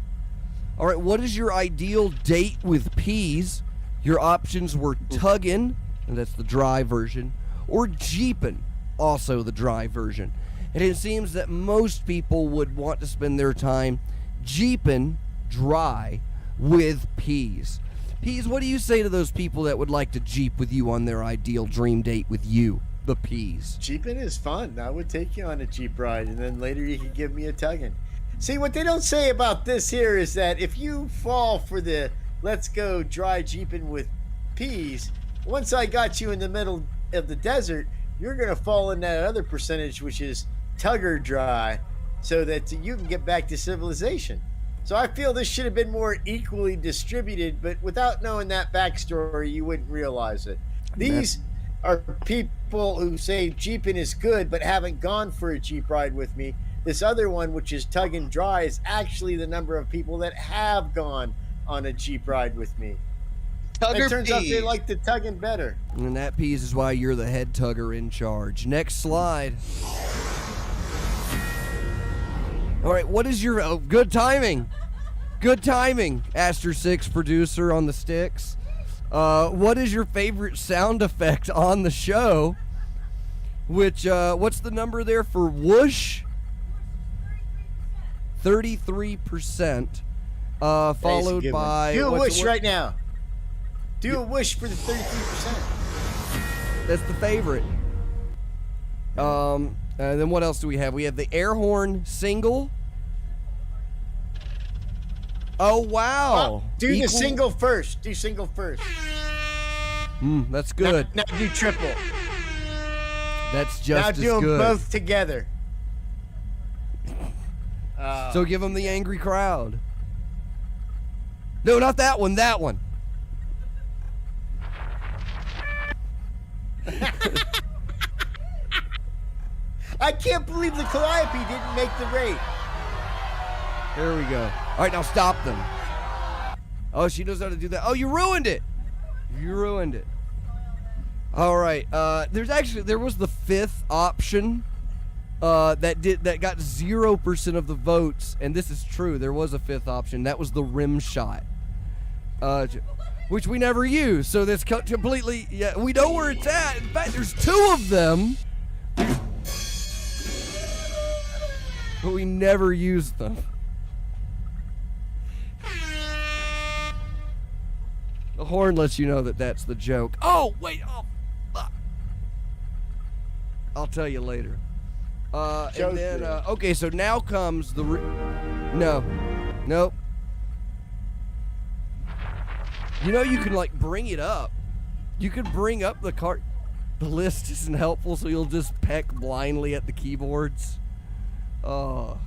All right, what is your ideal date with Peas? Your options were tuggin', and that's the dry version, or jeepin', also the dry version. And it seems that most people would want to spend their time jeepin', dry, with Peas. Peas, what do you say to those people that would like to jeep with you on their ideal dream date with you, the Peas? Jeeping is fun. I would take you on a Jeep ride, and then later you could give me a tugging. See, what they don't say about this here is that if you fall for the let's go dry Jeeping with Peas, once I got you in the middle of the desert, you're going to fall in that other percentage, which is tugger dry, so that you can get back to civilization. So I feel this should have been more equally distributed, but without knowing that backstory, you wouldn't realize it. These are people who say Jeeping is good, but haven't gone for a Jeep ride with me. This other one, which is tug and dry, is actually the number of people that have gone on a Jeep ride with me. Tugger It turns out they Peas. like the tugging better. And that, Peas, is why you're the head tugger in charge. Next slide. All right, what is your... Oh, good timing. Good timing, Aster 6 producer on the sticks. What is your favorite sound effect on the show? Which, what's the number there for whoosh? 33%. Followed Good one. by... Do a what's whoosh the- right now. Do a whoosh for the 33%. That's the favorite. And then what else do we have? We have the air horn single. Oh, wow. Do the Equal- single first. Do single first. That's good. Now do triple. That's Now just do as them good. both together. So give them the angry crowd. No, not that one. That one. I can't believe the Calliope didn't make the rate. There we go. All right, now stop them. Oh, she knows how to do that. Oh, you ruined it. You ruined it. All right. There was the fifth option that got 0% of the votes, and this is true. There was a fifth option. That was the rim shot, which we never use. So that's completely. Yeah, we know where it's at. In fact, there's two of them, but we never use them. The horn lets you know that that's the joke. Oh, wait. Oh, fuck. I'll tell you later. And then, okay, so now comes the... No. Nope. You know, you can, like, bring it up. You could bring up the cart. The list isn't helpful, so you'll just peck blindly at the keyboards. Oh.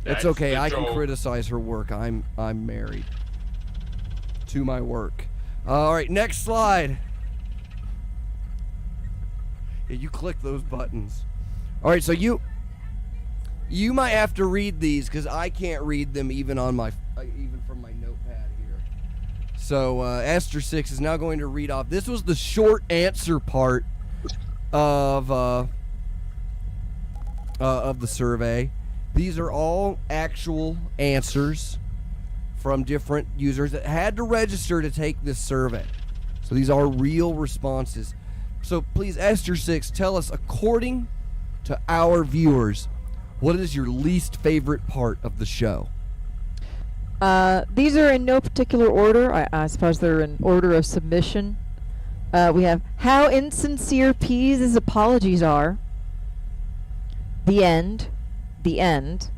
It's That's okay. the I can joke. criticize her work. I'm married to my work. All right, next slide. Yeah, you click those buttons. All right, so you might have to read these because I can't read them even on my even from my notepad here. So Aster 6 is now going to read off. This was the short answer part of the survey. These are all actual answers from different users that had to register to take this survey. So these are real responses. So please, Aster 6, tell us, according to our viewers, what is your least favorite part of the show? These are in no particular order. I suppose they're in order of submission. We have how insincere Peas' apologies are. The end. The end.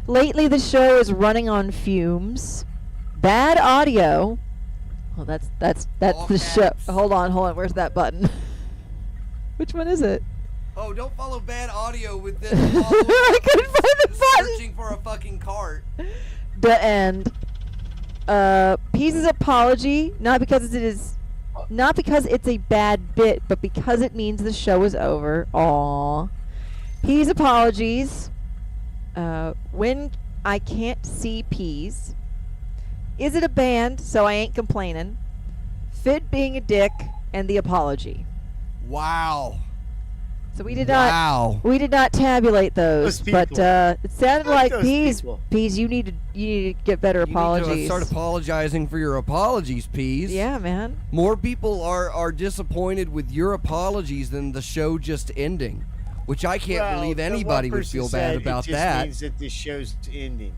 Lately, the show is running on fumes. Bad audio. Well, that's the show. Hold on. Where's that button? Which one is it? Oh, don't follow bad audio with this. I couldn't find the button. Searching for a fucking cart. The end. Peas' apology, not because it's a bad bit, but because it means the show is over. Aww. Peas' apologies. When I can't see Peas. Is it a band? So I ain't complaining. Fidd being a dick, and the apology. Wow. So we did Wow. not tabulate those, Those but people. it sounded Fuck like those Peas. people. Peas, you need to get better You need apologies. to start apologizing for your apologies, Peas. Yeah, man. More people are disappointed with your apologies than the show just ending, which I can't Well, believe the anybody one would feel person bad said about it just that. means that the show's ending.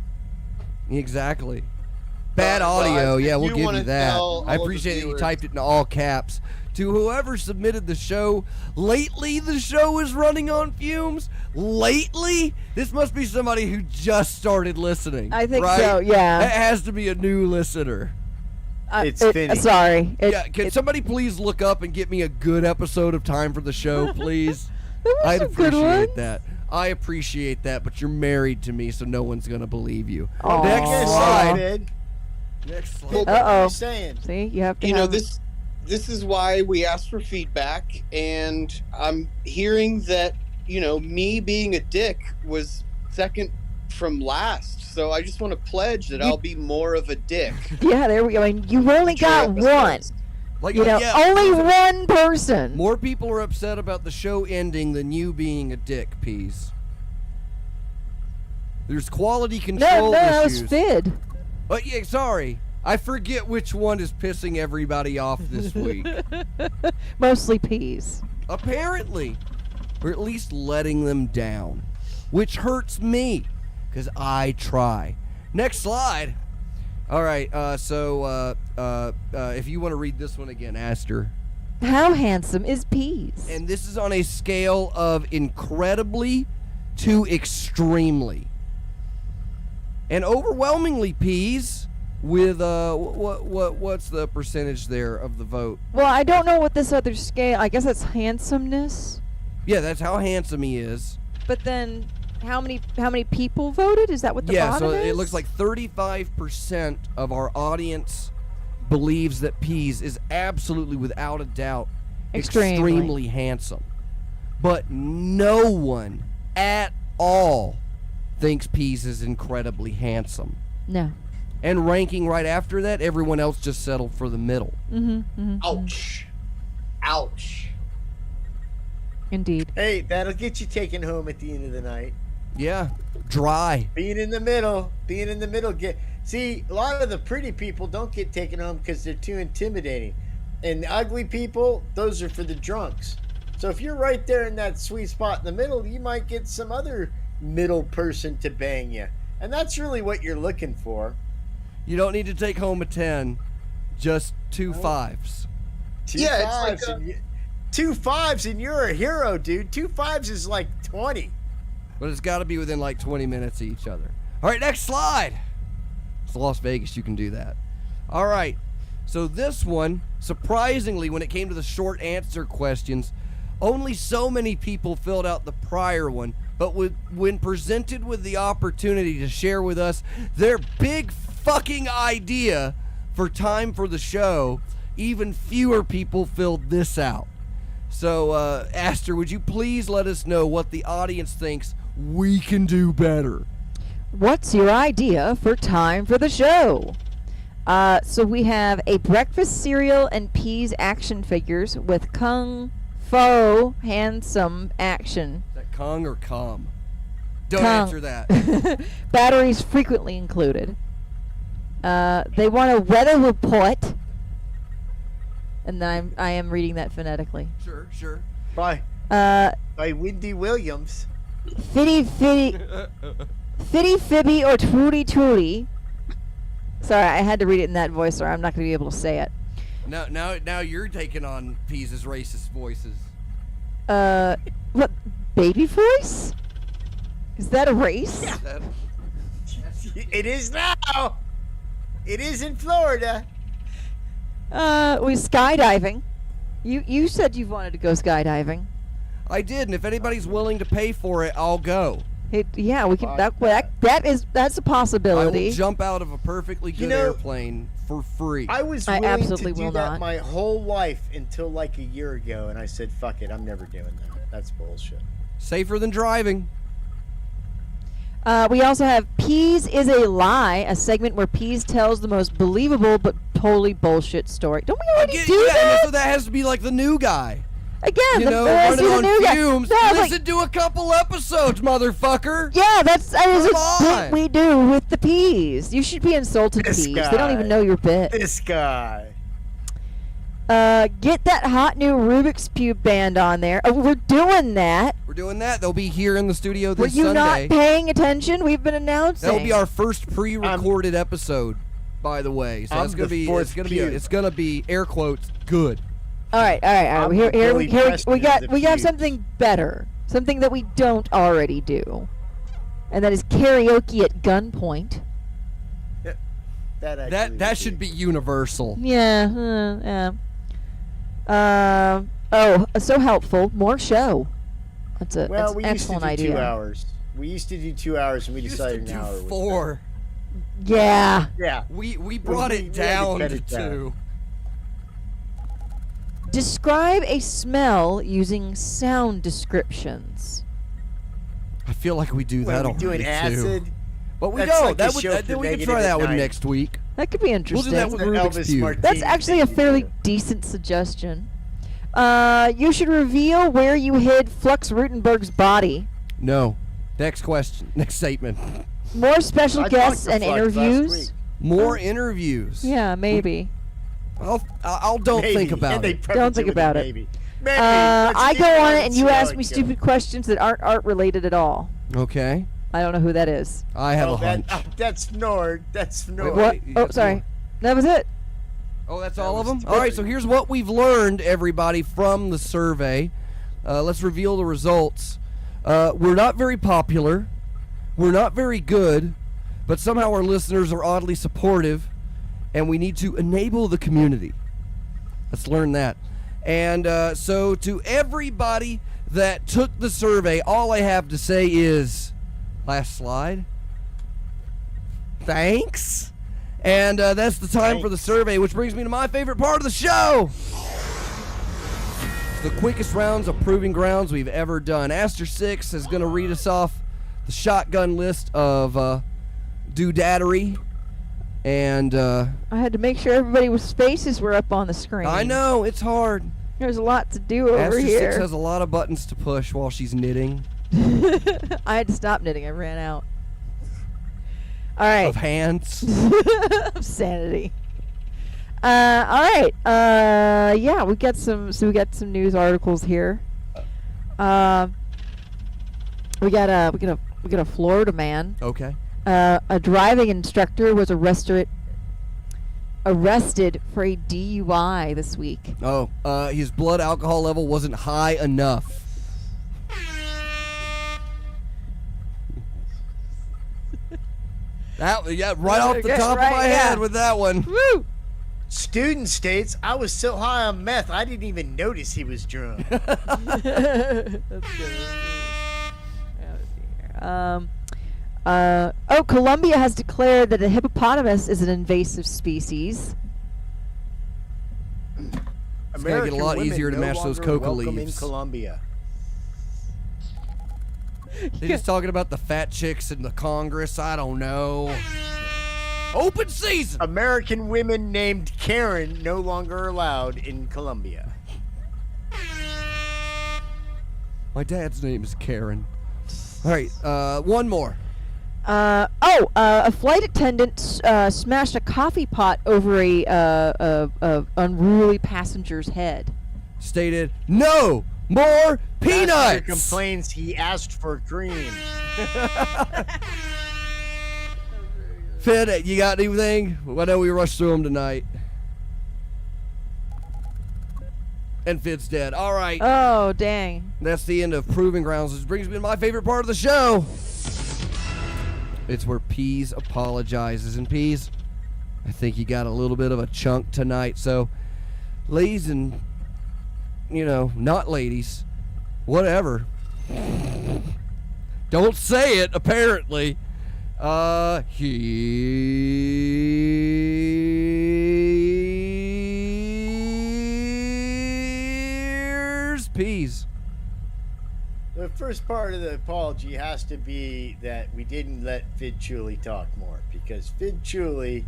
Exactly. Bad Well, audio, if yeah, you we'll give wanna you that. tell I all of the appreciate that you viewers- typed it in all caps. To whoever submitted the show, lately the show is running on fumes. Lately? This must be somebody who just started listening. I think right? so, yeah. That has to be a new listener. It's Finny. Sorry. Yeah, can somebody please look up and get me a good episode of Time for the Show, please? There was I'd some good appreciate ones. that. I appreciate that, but you're married to me, so no one's gonna believe you. Aw. Next Yes, slide. Sid. Next slide. Well, What are Uh-oh. you saying? See, you have to. You know, have this is why we asked for feedback, and I'm hearing that, me being a dick was second from last. So I just want to pledge that I'll be more of a dick. Yeah, there we go. I mean, you only Future got one. episodes. Like, You know, yeah, only listen, one person. More people are upset about the show ending than you being a dick, Peas. There's quality No, control that was issues. Fidd. But yeah, sorry. I forget which one is pissing everybody off this week. Mostly Peas. Apparently. Or at least letting them down. Which hurts me. Because I try. Next slide. Alright, so if you want to read this one again, Aster. How handsome is Peas? And this is on a scale of incredibly to extremely. And overwhelmingly Peas with what's the percentage there of the vote? Well, I don't know what this other scale. I guess that's handsomeness. Yeah, that's how handsome he is. But then, how many people voted? Is that what the Yeah, bottom so is? it looks like 35% of our audience believes that Peas is absolutely, without a doubt, extremely handsome. But no one at all thinks Peas is incredibly handsome. No. And ranking right after that, everyone else just settled for the middle. Mm-hmm. Ouch. Ouch. Indeed. Hey, that'll get you taken home at the end of the night. Yeah, dry. Being in the middle, see, a lot of the pretty people don't get taken home because they're too intimidating. And the ugly people, those are for the drunks. So if you're right there in that sweet spot in the middle, you might get some other middle person to bang you. And that's really what you're looking for. You don't need to take home a 10, just 2 5s. Two Yeah, it's fives like and 2 5s and you're a hero, dude. 2 5s is like 20. But it's got to be within like 20 minutes of each other. All right, next slide. It's Las Vegas. You can do that. All right. So this one, surprisingly, when it came to the short answer questions, only so many people filled out the prior one. But when presented with the opportunity to share with us their big fucking idea for Time for the Show, even fewer people filled this out. So, Aster, would you please let us know what the audience thinks we can do better? What's your idea for Time for the Show? So we have a breakfast cereal and Peas action figures with Kung Faux handsome action. Is that Kong or Com? Don't Kung. answer that. Batteries frequently included. They want a weather report. And I am reading that phonetically. Sure. By Uh, Wendy Williams. Fitty Fibby or Tooty Tooty. Sorry, I had to read it in that voice, or I'm not going to be able to say it. Now you're taking on Peas' racist voices. What? Baby voice? Is that a race? That- It is now. It is in Florida. We skydiving. You said you wanted to go skydiving. I did, and if anybody's willing to pay for it, I'll go. Yeah, we can. Fuck That's a I possibility. will jump out of a perfectly good airplane for free. I was I willing absolutely to do will that not. my whole life until like a year ago, and I said, "Fuck it, I'm never doing that. That's bullshit." Safer than driving. We also have Peas is a Lie, a segment where Peas tells the most believable but totally bullshit story. Don't we already do that? So that has to be like the new guy. Again, You the know, let's running do the on new guy. fumes. No, I was Listen like, to a couple episodes, motherfucker. yeah, that is Come a bit on. we do with the Peas. You should be insulted, This Peas. They don't guy. even know your bit. This guy. Get that hot new Rubik's Cube band on there. Oh, we're doing that. We're doing that. They'll be here in the studio Were this you Sunday. not paying attention? We've been announcing. That'll be our first pre-recorded episode, by the way. So I'm that's gonna the be fourth cube. it's gonna be air quotes good. All right. I'm Here, Billy we Preston got of the we got Cubes. something better, something that we don't already do, and that is karaoke at gunpoint. That should be universal. Yeah. So helpful. More show. That's Well, that's we an used to excellent do idea. 2 hours. We used to do 2 hours, and we We used decided to an hour do was 4. Yeah. better. Yeah. We brought we it had to down cut to it down. 2. Describe a smell using sound descriptions. I feel like we do that What, we already doing acid? too. But we That's don't. like That a would show that, for we can negative try that at one night. next week. That could be We'll interesting. do that with An Rubik's Elvis Cube. Martinez That's actually a thing to fairly do. decent suggestion. You should reveal where you hid Flux Rutenberg's body. No. Next question. Next statement. More special I guests talked and to Flux last interviews. week. More interviews. Yeah, maybe. I'll don't Maybe. think And about they it. preface Don't think with a about it. Maybe. Maybe. Let's I keep go on going it and you see how ask it me goes. stupid questions that aren't art related at all. Okay. I don't know who that is. I have Oh, a hunch. that's Nord. That's Nord. What? you Oh, got sorry. more? That was it. Oh, that's That all of was them? All right, so here's what we've learned, everybody, from the survey. Let's reveal the results. We're not very popular. We're not very good, but somehow our listeners are oddly supportive, and we need to enable the community. Let's learn that. And so to everybody that took the survey, all I have to say is, last slide, thanks. And that's the time for the survey, which brings me to my favorite part of the show. The quickest rounds of Proving Grounds we've ever done. Aster 6 is going to read us off the shotgun list of doodadery. And I had to make sure everybody's faces were up on the screen. I know, it's hard. There's a lot to do over Aster 6 here. has a lot of buttons to push while she's knitting. I had to stop knitting. I ran out. All right. Of hands. Of sanity. All right. Yeah, we got some news articles here. We got a Florida man. Okay. A driving instructor was arrested for a DUI this week. Oh, his blood alcohol level wasn't high enough. Right off the Okay, top of right, my yeah. head with that one. Woo! Student states, I was so high on meth, I didn't even notice he was drunk. That's good. Colombia has declared that a hippopotamus is an invasive species. It's gonna get a lot women easier to no match those longer coca welcome leaves. in Colombia. They just talking about the fat chicks in the Congress. I don't know. Open season. American women named Karen no longer allowed in Colombia. My dad's name is Karen. All right, one more. A flight attendant smashed a coffee pot over a unruly passenger's head. Stated, no more Passenger peanuts. complains he asked for cream. Fidd, you got anything? I know we rushed through them tonight. And Fidd's dead. All right. Oh, dang. That's the end of Proving Grounds, which brings me to my favorite part of the show. It's where Peas apologizes. And Peas, I think you got a little bit of a chunk tonight. So, ladies and, not ladies, Whatever. Don't say it, apparently. Here's peas. The first part of the apology has to be that we didn't let Fidd Chewley talk more, because Fidd Chewley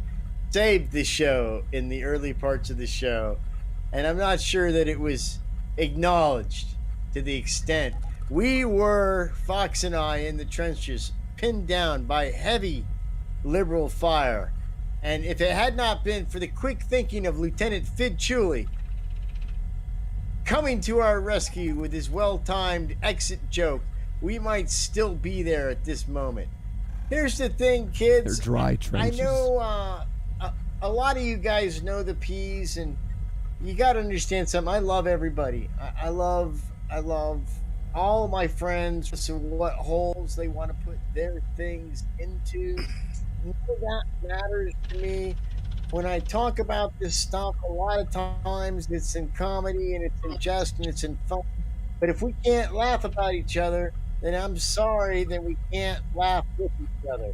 saved the show in the early parts of the show, and I'm not sure that it was acknowledged to the extent. We were, Fox and I, in the trenches, pinned down by heavy liberal fire, and if it had not been for the quick thinking of Lieutenant Fidd Chewley coming to our rescue with his well-timed exit joke, we might still be there at this moment. Here's the thing, kids. They're dry trenches. I know a lot of you guys know the P's, and you got to understand something. I love everybody. I love all my friends. So what holes they want to put their things into, none of that matters to me. When I talk about this stuff, a lot of times it's in comedy and it's in jest and it's in fun. But if we can't laugh about each other, then I'm sorry that we can't laugh with each other.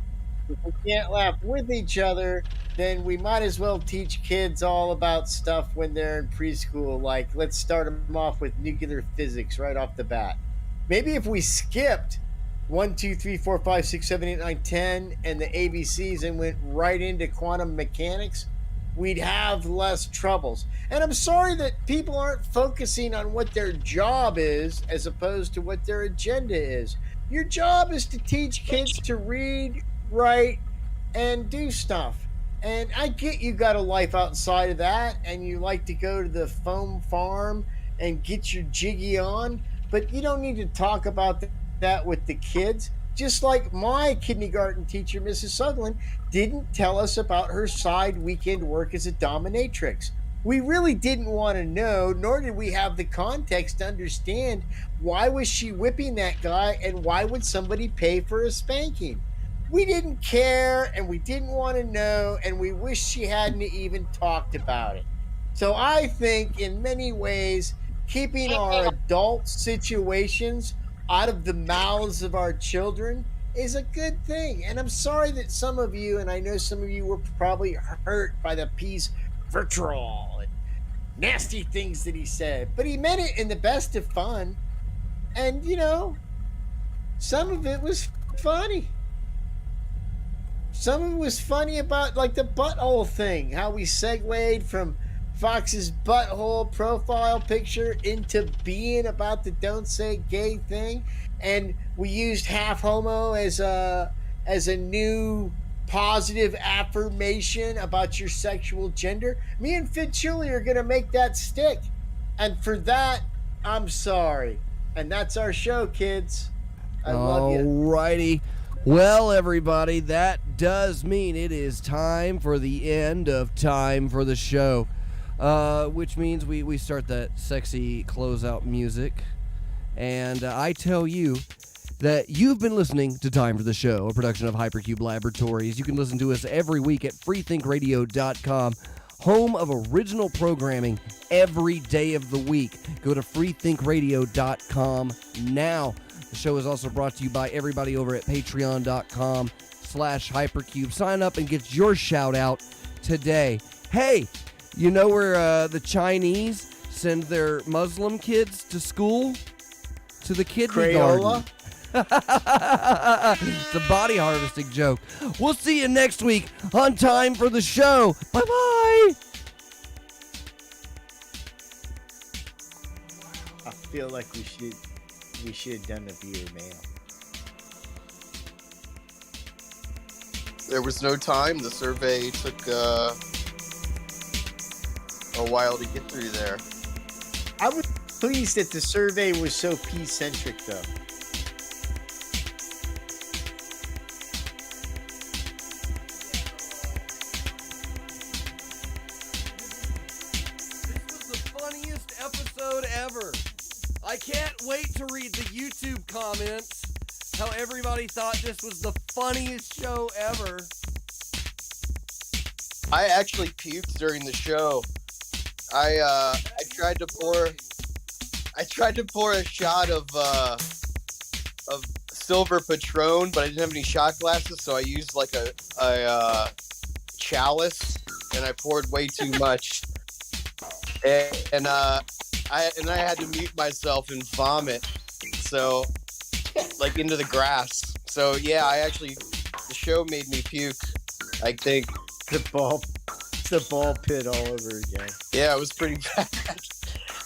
If we can't laugh with each other, then we might as well teach kids all about stuff when they're in preschool. Like, let's start them off with nuclear physics right off the bat. Maybe if we skipped 1, 2, 3, 4, 5, 6, 7, 8, 9, 10 and the ABCs and went right into quantum mechanics, we'd have less troubles. And I'm sorry that people aren't focusing on what their job is as opposed to what their agenda is. Your job is to teach kids to read, write, and do stuff. And I get you got a life outside of that, and you like to go to the foam farm and get your jiggy on, but you don't need to talk about that with the kids. Just like my kindergarten teacher, Mrs. Sutherland, didn't tell us about her side weekend work as a dominatrix. We really didn't want to know, nor did we have the context to understand why was she whipping that guy and why would somebody pay for a spanking. We didn't care, and we didn't want to know, and we wish she hadn't even talked about it. So I think in many ways, keeping our adult situations out of the mouths of our children is a good thing. And I'm sorry that some of you, and I know some of you were probably hurt by the P's vitriol and nasty things that he said, but he meant it in the best of fun. And, you know, some of it was funny. Some of it was funny about, like, the butthole thing, how we segued from Fox's butthole profile picture into being about the don't say gay thing, and we used half homo as a new positive affirmation about your sexual gender. Me and Fidd Chewley are gonna make that stick, and for that I'm sorry. And that's our show, kids. I love you. Alrighty. Well, everybody, that does mean it is time for the end of Time for the Show. Which means we start that sexy closeout music. And I tell you that you've been listening to Time for the Show, a production of Hypercube Laboratories. You can listen to us every week at freethinkradio.com, home of original programming every day of the week. Go to freethinkradio.com now. The show is also brought to you by everybody over at patreon.com/hypercube. Sign up and get your shout out today. Hey, you know where the Chinese send their Muslim kids to school? To the kidney garden. It's a body harvesting joke. We'll see you next week on Time for the Show. Bye-bye. I feel like we should have done a viewer mail. There was no time. The survey took a while to get through there. I was pleased that the survey was so P-centric, though. This was the funniest episode ever. I can't wait to read the YouTube comments. How everybody thought this was the funniest show ever. I actually puked during the show. I tried to pour I tried to pour a shot of silver Patron, but I didn't have any shot glasses, so I used like a chalice, and I poured way too much. And I had to mute myself and vomit, so like into the grass. So yeah, the show made me puke, I think. The ball pit all over again. Yeah, it was pretty bad.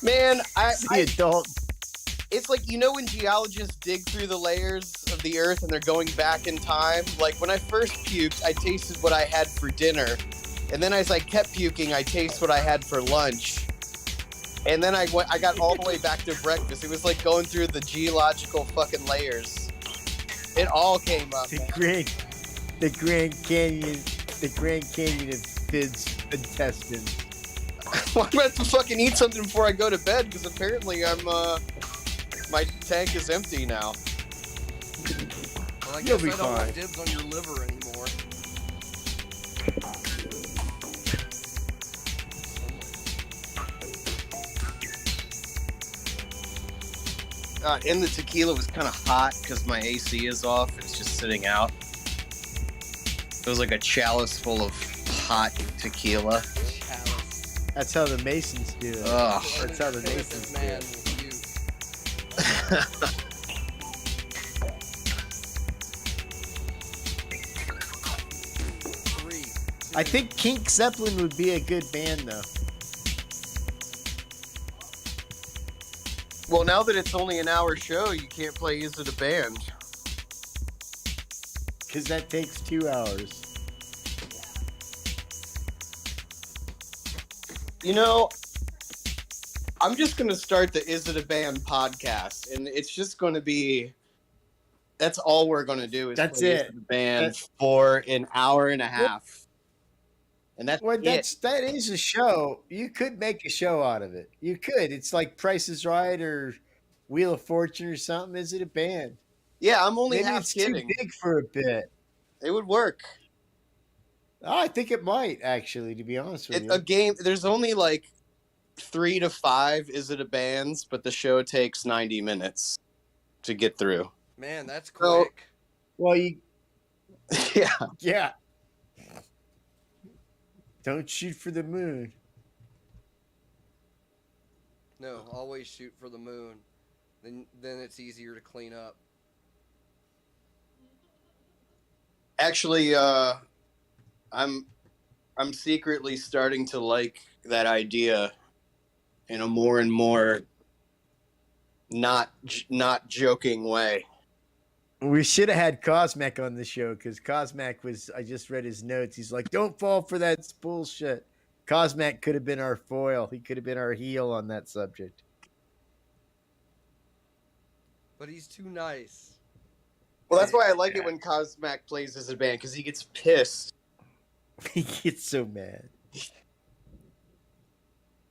Man, The adult. it's like, when geologists dig through the layers of the earth and they're going back in time. Like when I first puked, I tasted what I had for dinner. And then as I kept puking, I tasted what I had for lunch. And then I got all the way back to breakfast. It was like going through the geological fucking layers. It all came up. The Grand Canyon of Fidd's intestines. Well, I'm gonna have to fucking eat something before I go to bed, because apparently my tank is empty now. Well, I You'll guess be I don't fine. want dibs on your liver anymore. And the tequila was kind of hot because my AC is off. It's just sitting out. It was like a chalice full of hot tequila. Chalice. That's how the Masons do it. Ugh. That's how the Masons do Man it. will use. Three. I think Kink Zeppelin would be a good band, though. Well, now that it's only an hour show, you can't play Is It a Band? Because that takes 2 hours. I'm just going to start the Is It a Band podcast, and it's just going to be... That's all we're going to do is That's play it. Is It a Band for an hour and a half. And that's Well, it. that is a show. You could make a show out of it. You could. It's like Price is Right or Wheel of Fortune or something. Is it a band? Yeah, I'm only Maybe half it's kidding. too big for a bit. It would work. Oh, I think it might, actually, to be honest with you. A game, there's only like 3 to 5 Is It a Bands, but the show takes 90 minutes to get through. Man, that's So- quick. Well, you... Yeah. Yeah. Don't shoot for the moon. No, always shoot for the moon. Then it's easier to clean up. Actually, I'm secretly starting to like that idea in a more and more not joking way. We should have had Cosmac on the show because Cosmac was, I just read his notes. He's like, don't fall for that bullshit. Cosmac could have been our foil. He could have been our heel on that subject. But he's too nice. Well, that's why I like it when Cosmac plays as a band, because he gets pissed. He gets so mad.